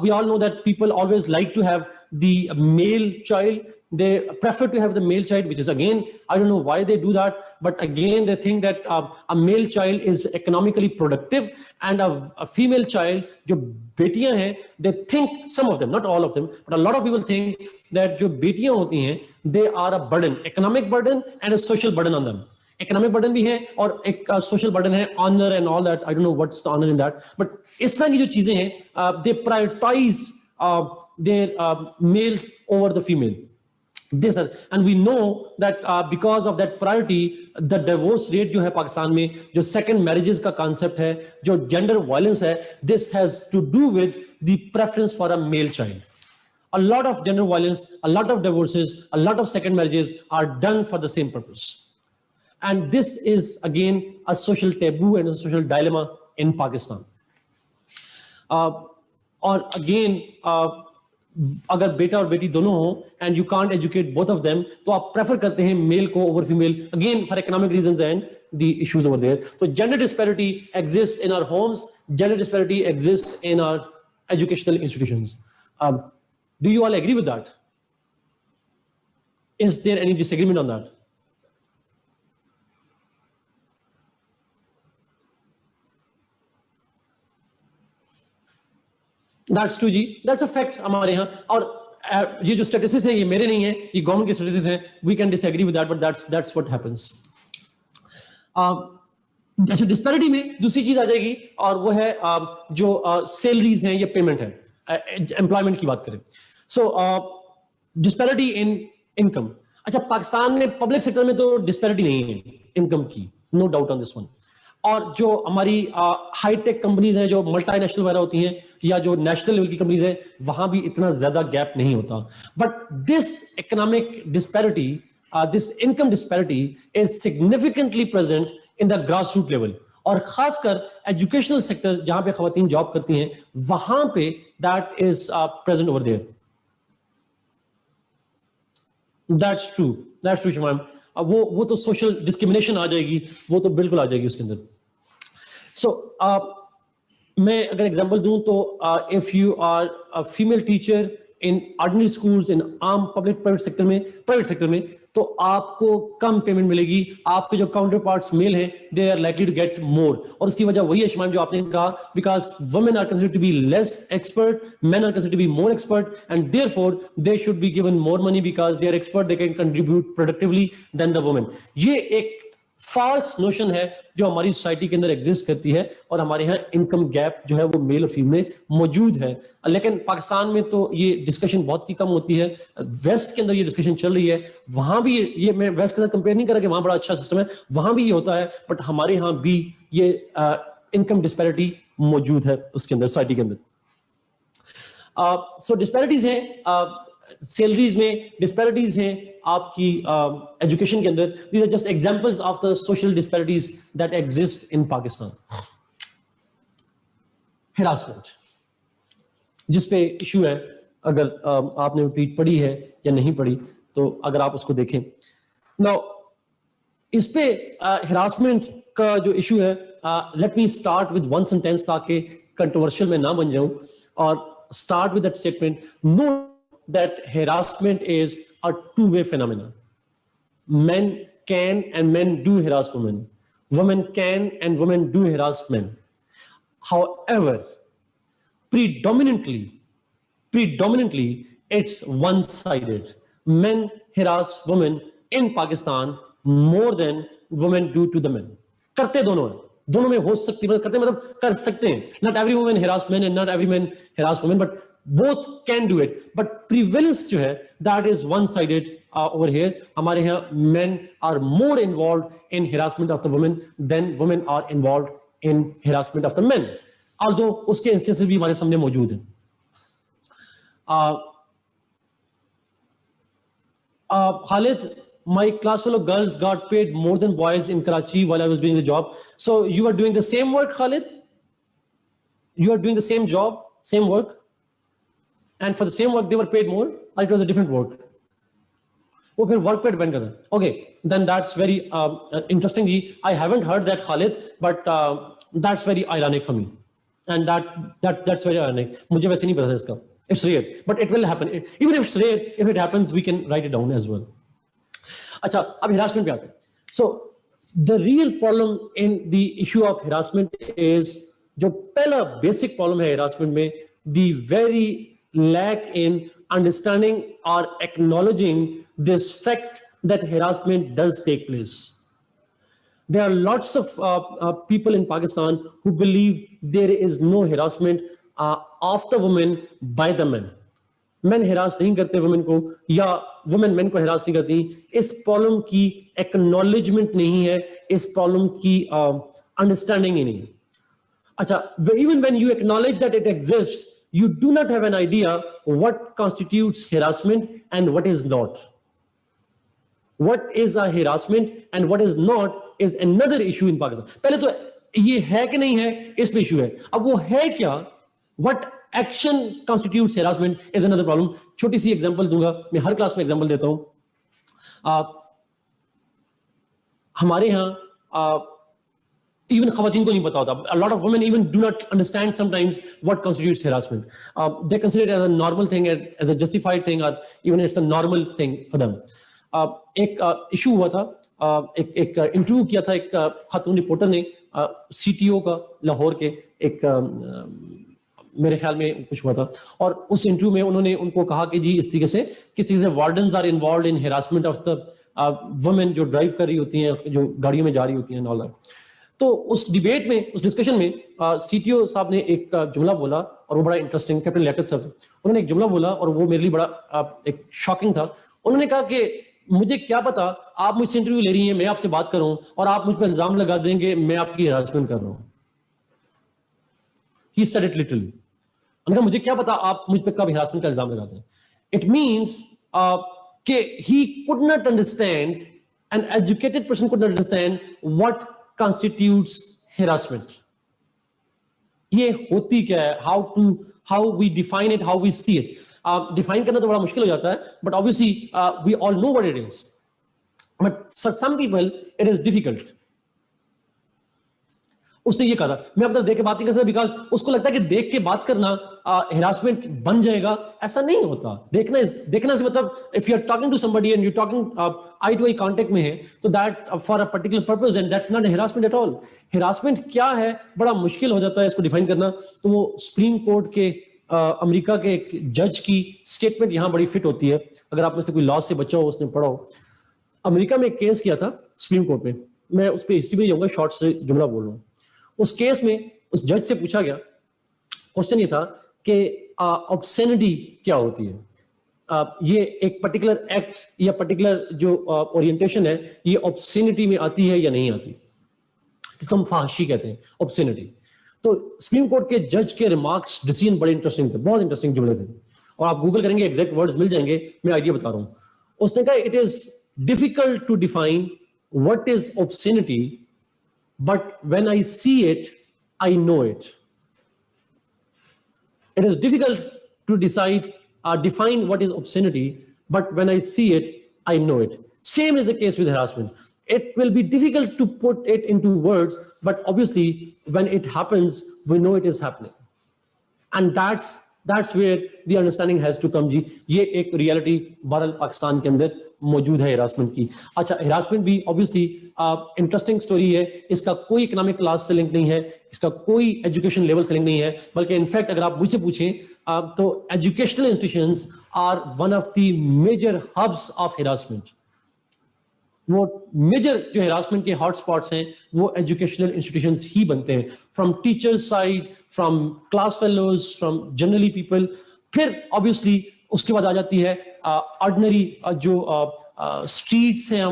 We all know that people always like to have the male child, they prefer to have the male child, which is again, I don't know why they do that, but again they think that a male child is economically productive and a female child, जो बेटियां हैं, they think, some of them, not all of them, but a lot of people think that जो बेटियां होती हैं they are a burden, economic burden and a social burden on them. Economic burden भी है और एक social burden है, honor and all that. I don't know what's the honor in that, but इस तरह की जो चीजें हैं, they prioritize their males over the female. This, and we know that because of that priority, the divorce rate जो है पाकिस्तान में, जो second marriages का concept है, जो gender violence है, this has to do with the preference for a male child. A lot of gender violence, a lot of divorces, a lot of second marriages are done for the same purpose. And this is again a social taboo and a social dilemma in Pakistan. Or again, अगर बेटा और बेटी दोनों हो and you can't educate both of them, तो आप प्रेफर करते हैं मेल को over female, again for economic reasons and the issues over there. तो gender disparity exist in our homes, gender disparity exist in our educational institutions. Do you all agree with that? Is there any disagreement on that? That's true जी, that's a fact हमारे यहाँ. और ये जो स्टैटिस्टिक्स है ये मेरे नहीं है, ये गवर्नमेंट के स्टैटिस्टिक्स हैं. We can disagree with that, but that's what happens. अच्छा, डिस्पैरिटी में दूसरी चीज आ जाएगी और वो है जो सैलरीज हैं या पेमेंट है, एम्प्लॉयमेंट की बात करें. सो डिस्पैरिटी इन इनकम. अच्छा, पाकिस्तान में पब्लिक सेक्टर में तो डिस्पैरिटी नहीं है इनकम की, no doubt on this one. और जो हमारी हाईटेक कंपनीज हैं जो मल्टीनेशनल वगैरह होती हैं या जो नेशनल लेवल की कंपनीज हैं, वहां भी इतना ज्यादा गैप नहीं होता. But this economic disparity, this income disparity is significantly present in the grass root level, और खासकर एजुकेशनल सेक्टर जहां पे खवातीन जॉब करती हैं वहां पे that is present over there. That's true Shamam. वो तो सोशल डिस्क्रिमिनेशन आ जाएगी, वो तो बिल्कुल आ जाएगी उसके अंदर. सो मैं अगर एग्जांपल दूं तो if you are a female teacher in ordinary schools in आम पब्लिक प्राइवेट सेक्टर में, तो आपको कम पेमेंट मिलेगी. आपके जो काउंटर पार्ट्स मेल हैं they are likely to get more, और उसकी वजह वही है शमान जो आपने कहा, because women are considered to be less expert, men are considered to be more expert, and therefore they should be given more money because they are expert, they can contribute productively than the women. ये एक फॉल्स नोशन है जो हमारी सोसाइटी के अंदर एग्जिस्ट करती है, और हमारे यहाँ इनकम गैप जो है वो मेल और फीमेल में मौजूद है। लेकिन पाकिस्तान में तो ये डिस्कशन बहुत ही कम होती है, वेस्ट के अंदर ये डिस्कशन चल रही है, वहां भी ये मैं वेस्ट के अंदर कंपेयर नहीं कर रहा कि वहां बड़ा अच्छा सिस्टम है, वहां भी ये होता है, बट हमारे यहाँ भी ये इनकम डिस्पैरिटी मौजूद है उसके अंदर, सोसाइटी के अंदर। सो डिस्पैरिटीज हैं, सैलरीज में डिस्पैरिटीज हैं, आपकी एजुकेशन के अंदर। These are just examples of the social disparities that exist in Pakistan. Harassment जिस पे इशू है, अगर आपने ट्वीट पढ़ी है या नहीं पढ़ी, तो अगर आप उसको देखें। नाउ इस पे हिरासमेंट का जो इशू है, let me start with one sentence ताकि कंट्रोवर्शियल में ना बन जाऊं, और start with that statement. Note that harassment is a two-way phenomenon. Men can and men do harass women. Women can and women do harass men. However, predominantly, it's one-sided. Men harass women in Pakistan more than women do to the men. करते दोनों हैं, दोनों में हो सकती है, करते मतलब कर सकते हैं। Not every woman harass man and not every man harass woman, but both can do it. But prevalence जो है that is one sided over here. हमारे यहाँ men are more involve in harassment of the women than women are involve in harassment of the men, although उसके इंस्टेंसेस भी हमारे सामने मौजूद हैं। Khalid, my class full of girls got paid more than boys in Karachi while I was doing the job. So you are doing the same work, Khalid? You are doing the same job, same work? And for the same work, they were paid more? Or it was a different work? वो फिर वर्क पे डिपेंड करता है। Okay, then that's very interesting जी। I haven't heard that Khalid, but that's very ironic for me, and that's very ironic. मुझे वैसे नहीं पता था इसका। It's rare, but it will happen. Even if it's rare, if it happens, we can write it down as well. अच्छा, अब हिरासमेंट पे आते हैं। So the real problem in the issue of harassment is, जो पहला बेसिक प्रॉब्लम है हिरासमेंट में, the very lack in understanding or acknowledging this fact that harassment does take place. There are lots of people in Pakistan who believe there is no harassment of the women by the men. Men harass नहीं करते women को, या women men को harass नहीं करती। इस problem की acknowledgement नहीं है, इस problem की understanding ही नहीं है। अच्छा, even when you acknowledge that it exists, you do not have an idea what constitutes harassment and what is not. What is a harassment and what is not is another issue in Pakistan. पहले तो ये है कि नहीं है, इस पे इशू है। अब वो है क्या, what action constitutes harassment is another problem. छोटी सी एग्जांपल दूंगा, मैं हर क्लास में एग्जांपल देता हूं। हमारे यहाँ even खवातीन को नहीं पता होता। A lot of women even do not understand sometimes what constitutes harassment. They consider it as a normal thing, as a justified thing, or even it's a normal thing for them. एक इशू हुआ था, एक इंटरव्यू किया था एक खातून रिपोर्टर ने CTO का लाहौर के, एक मेरे ख्याल में कुछ हुआ था, और उस इंटरव्यू में उन्होंने उनको कहा कि जी इस तरीके से किसी से wardens are involve in harassment of the women जो ड्राइव कर रही होती हैं, जो गाड़ियों में जा रही होती हैं, ऑल दैट। तो उस डिबेट में, उस डिस्कशन में CTO साहब ने एक जुमला बोला, और वो बड़ा इंटरेस्टिंग, कैप्टन लियाकत साहब, उन्होंने एक जुमला बोला और वो मेरे लिए बड़ा एक शॉकिंग था। उन्होंने कहा कि मुझे क्या पता, आप मुझसे इंटरव्यू ले रही हैं, मैं आपसे बात कर रहा हूं और आप मुझ पर इल्जाम लगा देंगे मैं आपकी हरासमेंट कर रहा हूं। He said it literally. उन्होंने कहा मुझे क्या पता आप मुझ पर कब हरासमेंट का इल्जाम लगा दें। इट मीन्स कि he could not understand, an educated person could not understand what constitutes harassment. ये होती क्या है, how we define it, how we see it. Define करना तो बड़ा मुश्किल हो जाता है, but obviously we all know what it is. But for some people it is difficult. उसने ये कहा, मैं अपना देख के बात नहीं कर सकता, बिकॉज उसको लगता है कि देख के बात करना हरासमेंट बन जाएगा। ऐसा नहीं होता। देखना से मतलब if you are talking to somebody and you talking eye to eye contact में है, तो that for a particular purpose and that's not harassment at all. Harassment क्या है, बड़ा मुश्किल हो जाता है इसको डिफाइन करना। तो वो सुप्रीम कोर्ट के अमेरिका के एक जज की स्टेटमेंट यहां बड़ी फिट होती है। अगर आप में से कोई लॉ से बचा हो, उसने पढ़ा हो, अमेरिका में एक केस किया था सुप्रीम कोर्ट में, मैं उस पर हिस्ट्री में जाऊंगा, शॉर्ट से जुमला बोल रहा हूँ। उस केस में उस जज से पूछा गया, क्वेश्चन ये था कि ऑब्सेनिटी क्या होती है। ये एक पर्टिकुलर एक्ट या पर्टिकुलर जो ओरिएंटेशन है, ये ऑब्सेनिटी में आती है या नहीं आती, जिसको हम फाहिशी कहते हैं, ऑब्सेनिटी। तो सुप्रीम कोर्ट के जज के रिमार्क्स, डिसीजन बड़े इंटरेस्टिंग थे, बहुत इंटरेस्टिंग जुमले थे, और आप गूगल करेंगे एग्जैक्ट वर्ड्स मिल जाएंगे, मैं आइडिया बता रहा हूं। उसने कहा it is difficult to define what is obscenity, but when I see it I know it. It is difficult to decide or define what is obscenity, but when I see it, I know it. Same is the case with harassment. It will be difficult to put it into words, but obviously, when it happens, we know it is happening. And that's where the understanding has to come जी। ये एक रियलिटी बहरहाल पाकिस्तान के अंदर मौजूद है हरासमेंट की। अच्छा, हरासमेंट भी ऑब्वियसली इंटरेस्टिंग स्टोरी है, इसका कोई इकोनॉमिक क्लास से लिंक नहीं है, इसका कोई एजुकेशन लेवल से लिंक नहीं है, बल्कि इनफैक्ट अगर आप मुझसे पूछें तो educational institutions are one of the major hubs of harassment. वो मेजर जो हरासमेंट के हॉटस्पॉट्स हैं वो एजुकेशनल इंस्टीट्यूशंस ही बनते हैं, from teachers side, from class fellows, from generally people. फिर ऑब्वियसली उसके बाद आ जाती है ऑर्डिनरी जो स्ट्रीट्स हैं,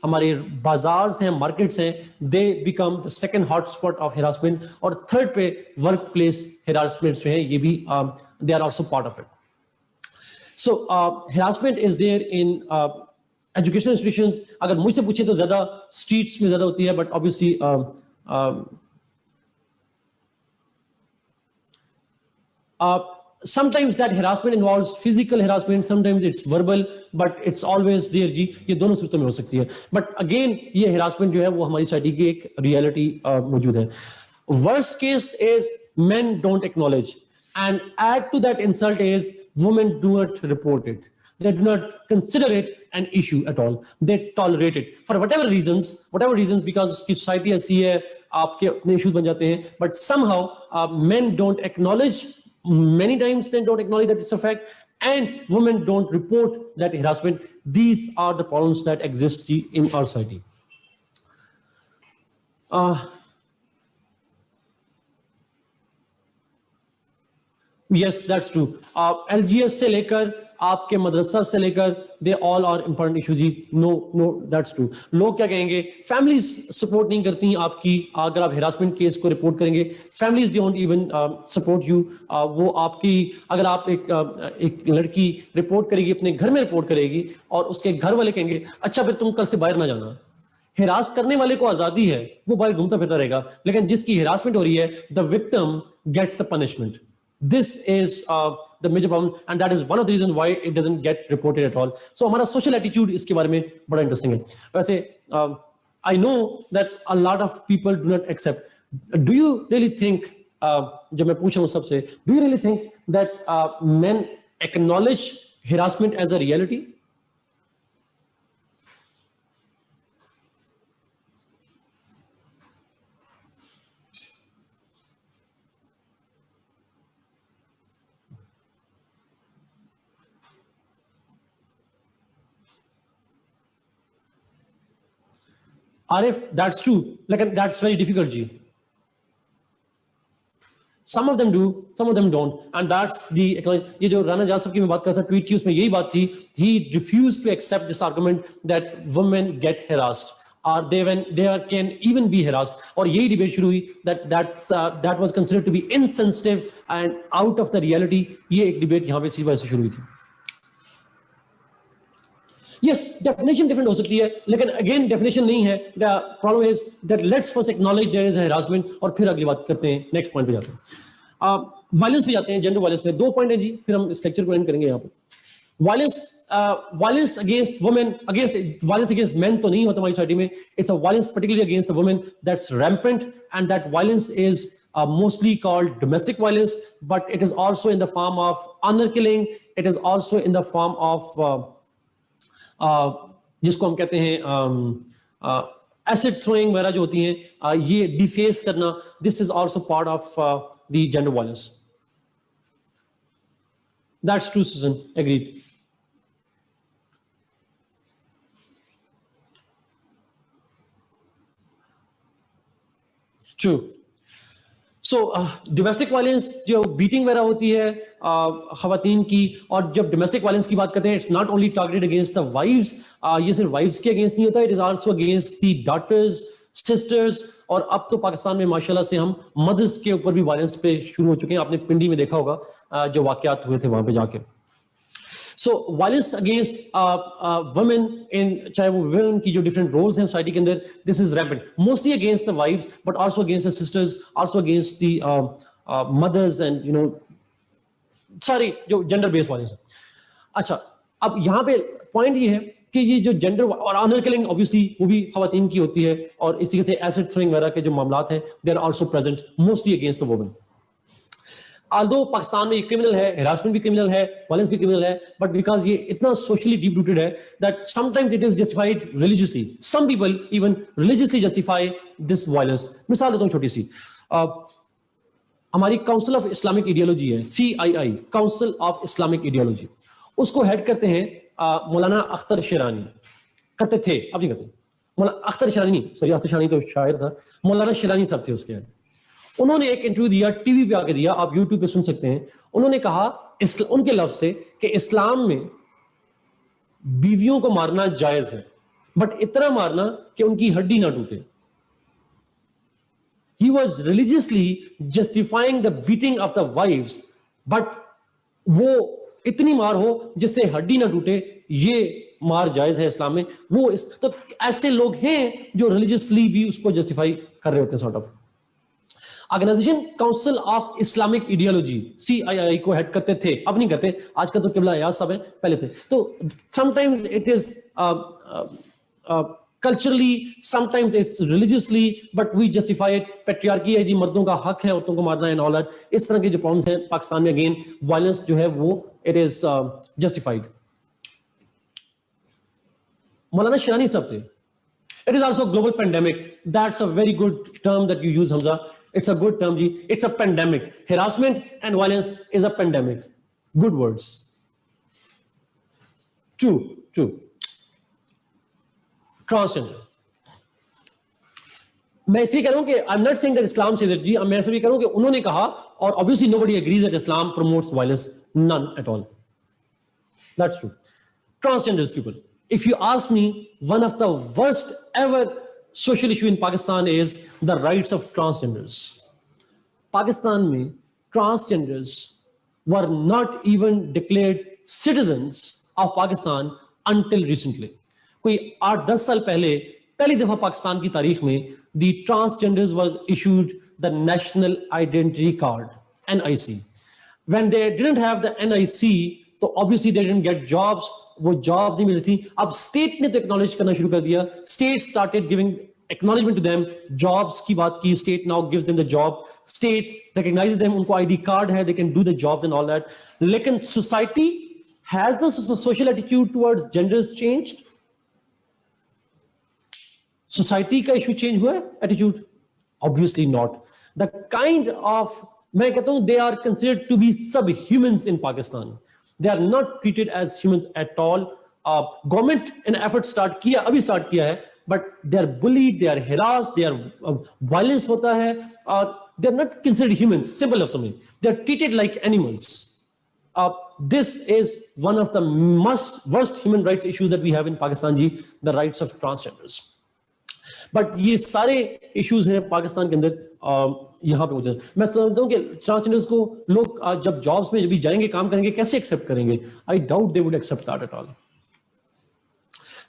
हमारे बाजार्स हैं, मार्केट्स हैं, they become the second hotspot of harassment. और थर्ड पे वर्क प्लेस हरासमेंट्स जो हैं, ये भी they are also part of it. So harassment is there in educational institutions. अगर मुझसे पूछे तो ज्यादा स्ट्रीट्स में ज्यादा होती है, but obviously sometimes that harassment involves physical harassment, sometimes it's verbal, but it's always there जी। ये दोनों सूरतों में हो सकती है, but again ये harassment जो है वो हमारी सोसाइटी की एक रियलिटी मौजूद है। Worst case is men don't acknowledge, and add to that insult is women do not report it. They do not consider it an issue at all. They tolerate it for whatever reasons, because उसकी society ऐसी है, आपके अपने issues बन जाते हैं, but somehow men don't acknowledge, many times they don't acknowledge that it's a fact, and women don't report that harassment. These are the problems that exist in our society. Yes, that's true. LGS से लेकर आपके मदरसा से लेकर they all are important issue जी। No that's true. लोग क्या कहेंगे, फैमिलीज सपोर्ट नहीं करती आपकी, अगर आप हेरासमेंट केस को रिपोर्ट करेंगे, families don't even support you. वो आपकी, अगर आप एक लड़की रिपोर्ट करेगी, अपने घर में रिपोर्ट करेगी, और उसके घर वाले कहेंगे अच्छा फिर तुम कल से बाहर ना जाना। हिरास करने वाले को आजादी है, वो बाहर घूमता फिरता रहेगा, लेकिन जिसकी हिरासमेंट हो रही है, the victim gets the punishment. This is the major problem, and that is one of the reasons why it doesn't get reported at all. So हमारा social attitude इसके बारे में बड़ा interesting है। वैसे I know that a lot of people do not accept. Do you really think, जब मैं पूछ रहा हूँ सबसे, do you really think that men acknowledge harassment as a reality? Arif, that's true. Like that's very difficult, G. Some of them do, some of them don't, and that's the ये जो राना जासफ की मैं बात कर रहा था, ट्वीट की, उसमें यही बात थी। He refused to accept this argument that women get harassed, or they can even be harassed, और यही डिबेट शुरू हुई that was considered to be insensitive and out of the reality। ये एक डिबेट यहाँ पे इसी वजह से शुरू हुई थी। Yes, definition different हो सकती है, लेकिन again definition नहीं है। The problem is that let's first acknowledge there is a harassment, और फिर अगली बात करते हैं, next point पे जाते हैं। वायलेंस पे जाते हैं, जेंडर वायलेंस पे। 2 पॉइंट है जी, फिर हम इस लेक्चर को एंड करेंगे यहाँ पे। Violence against women, violence against main तो नहीं होता हमारी सोसाइटी में। It's a violence particularly against the women that's rampant, and that violence is mostly called domestic violence, but it is also in the form of honor killing. It is also in the form of जिसको हम कहते हैं एसिड थ्रोइंग वगैरह जो होती हैं, ये डिफेस करना। This is also part of the gender violence. That's true Susan, agreed. True. So domestic violence जो बीटिंग वगैरह होती है खवातीन की, और जब डोमेस्टिक वायलेंस की बात करते हैं, it's not only targeted against the wifes, ये सिर्फ वाइफ्स के अगेंस्ट नहीं होता, it is also against the daughters, sisters, और अब तो पाकिस्तान में माशाल्लाह से हम मदर्स के ऊपर भी वायलेंस पे शुरू हो चुके हैं। आपने पिंडी में देखा होगा जो वाकयात हुए थे वहां पे जाके। सो वायलेंस अगेंस्ट वुमेन इन, चाहे वो वुमेन की जो डिफरेंट रोल्स हैं सोसाइटी के अंदर, this is rampant, mostly against the wifes but also against the sisters, also against the mothers and you know सारी जो जेंडर बेस्ड वायलेंस है। अच्छा, अब यहाँ पे पॉइंट ये है कि ये जो जेंडर और ऑनर किलिंग ऑब्वियसली वो भी खवातीन की होती है, और इसी से एसिड थ्रोइंग वगैरह के जो मामलात हैं they are also present mostly against the women. Although Pakistan में ये क्रिमिनल है, harassment भी क्रिमिनल है, वायलेंस भी क्रिमिनल है, बट बिकॉज ये इतना सोशली डीप रूटेड है that sometimes it is justified religiously, some people even religiously justify this violence. मिसाल देता हूँ छोटी सी, हमारी काउंसिल ऑफ इस्लामिक आइडियोलॉजी है, CII, council of Islamic ideology, उसको हेड करते हैं मौलाना अख्तर शिरानी, करते थे, अब नहीं करते, मौलाना अख्तर शिरानी नहीं, सॉरी अख्तर शिरानी तो शायर था, मौलाना शिरानी साहब थे उसके। उन्होंने एक इंटरव्यू दिया, टीवी पे आके दिया, आप यूट्यूब पे सुन सकते हैं। उन्होंने कहा, उनके लफ्ज थे कि इस्लाम में बीवियों को मारना जायज है, बट इतना मारना कि उनकी हड्डी ना टूटे। He was religiously justifying the beating of the wives, but वो इतनी मार हो जिससे हड्डी ना टूटे, ये मार जायज है इस्लाम में। वो तो ऐसे लोग हैं जो रिलीजियसली भी उसको जस्टिफाई कर रहे होते हैं, sort of. Organization council of Islamic ideology, CII को हेड करते थे, अब नहीं करते, आजकल तो किबला अयाज साहब है, पहले थे। तो sometimes it is culturally, sometimes it's religiously, but we justify it. Patriarchy है जी, मर्दों का हक है औरतों को मारना एंड ऑल दैट। इस तरह के जो प्रॉब्लम्स हैं पाकिस्तान में, अगेन वायलेंस जो है वो इट इज जस्टिफाइड। मौलाना शिरानी साहब थे, it is also global pandemic, that's a very good term that you use Hamza, it's a good term ji, it's a pandemic, harassment and violence is a pandemic, good words, true. Transgender, मैं इसलिए कह रहा हूं कि I am not saying that Islam से जी, मैं इसलिए कह रहा हूं कि उन्होंने कहा, और obviously nobody agrees that Islam promotes violence, none at all, that's true. Transgenders people, if you ask me, one of the worst ever social issue in Pakistan is the rights of transgenders. Pakistan में transgenders were not even declared citizens of Pakistan until recently. कोई 8-10 साल पहले पहली दफा पाकिस्तान की तारीख में the transgenders was issued the National Identity Card, NIC. When they didn't have the NIC, तो obviously they didn't get jobs, वो जॉब्स नहीं मिल रही थी। अब स्टेट ने तो एक्नॉलेज करना शुरू कर दिया, state started giving acknowledgement to them, jobs की बात की, state now gives them the job, state recognises them, उनको आईडी कार्ड है, they can do the jobs and all that. लेकिन society has the social attitude towards genders changed? Society का इशू चेंज हुआ है attitude? Obviously not. The kind of, मैं कहता हूं they are considered to be सब humans in Pakistan, they are not treated as humans at all. Government an effort start किया, अभी start किया है, but they are bullied, they are harassed, they are violence होता है, और they are not considered humans, simple of something, they are treated like animals. This is one of the worst human rights issues that we have in Pakistan ji, the rights of transgenders. But ये सारे इश्यूज हैं पाकिस्तान के अंदर यहाँ पे होते हैं। मैं समझता हूँ कि ट्रांसजेंडर्स को लोग जब जॉब्स में जब भी जाएंगे, काम करेंगे, कैसे एक्सेप्ट करेंगे? I doubt they would accept that at all.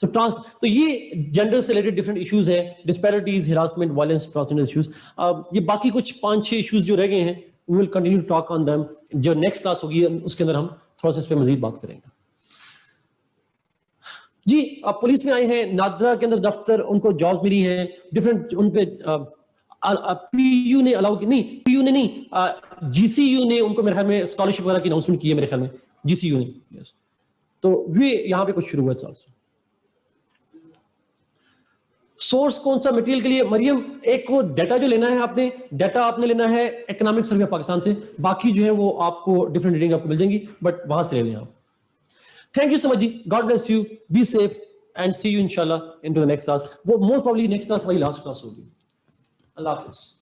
तो ये जेंडर से रिलेटेड डिफरेंट इश्यूज हैं, disparities, harassment, violence, transgender issues. ये बाकी कुछ 5-6 इश्यूज जो रह गए हैं, we will continue to talk on them. जो नेक्स्ट क्लास होगी उसके अंदर हम थोड़ा सा इस पर मजीद बात करेंगे जी। अब पुलिस में आए हैं, नादरा के अंदर दफ्तर, उनको जॉब मिली है, डिफरेंट उन पे पीयू ने अलाउ की, नहीं पीयू ने नहीं, GCU ने उनको मेरे ख्याल में स्कॉलरशिप वगैरह की अनाउंसमेंट की है, मेरे ख्याल में GCU ने, yes. तो वे यहाँ पे कुछ शुरू हुआ है। सोर्स कौन सा मटेरियल के लिए? मरियम, एक वो डाटा जो लेना है आपने, डाटा आपने लेना है इकोनॉमिक सर्वे ऑफ पाकिस्तान से, बाकी जो है वो आपको डिफरेंट रीडिंग आपको मिल जाएंगी, बट वहां से ले लें आप। Thank you so much. God bless you. Be safe and see you inshallah into the next class. वो most probably next class वही last class होगी। अल्लाह हाफिज।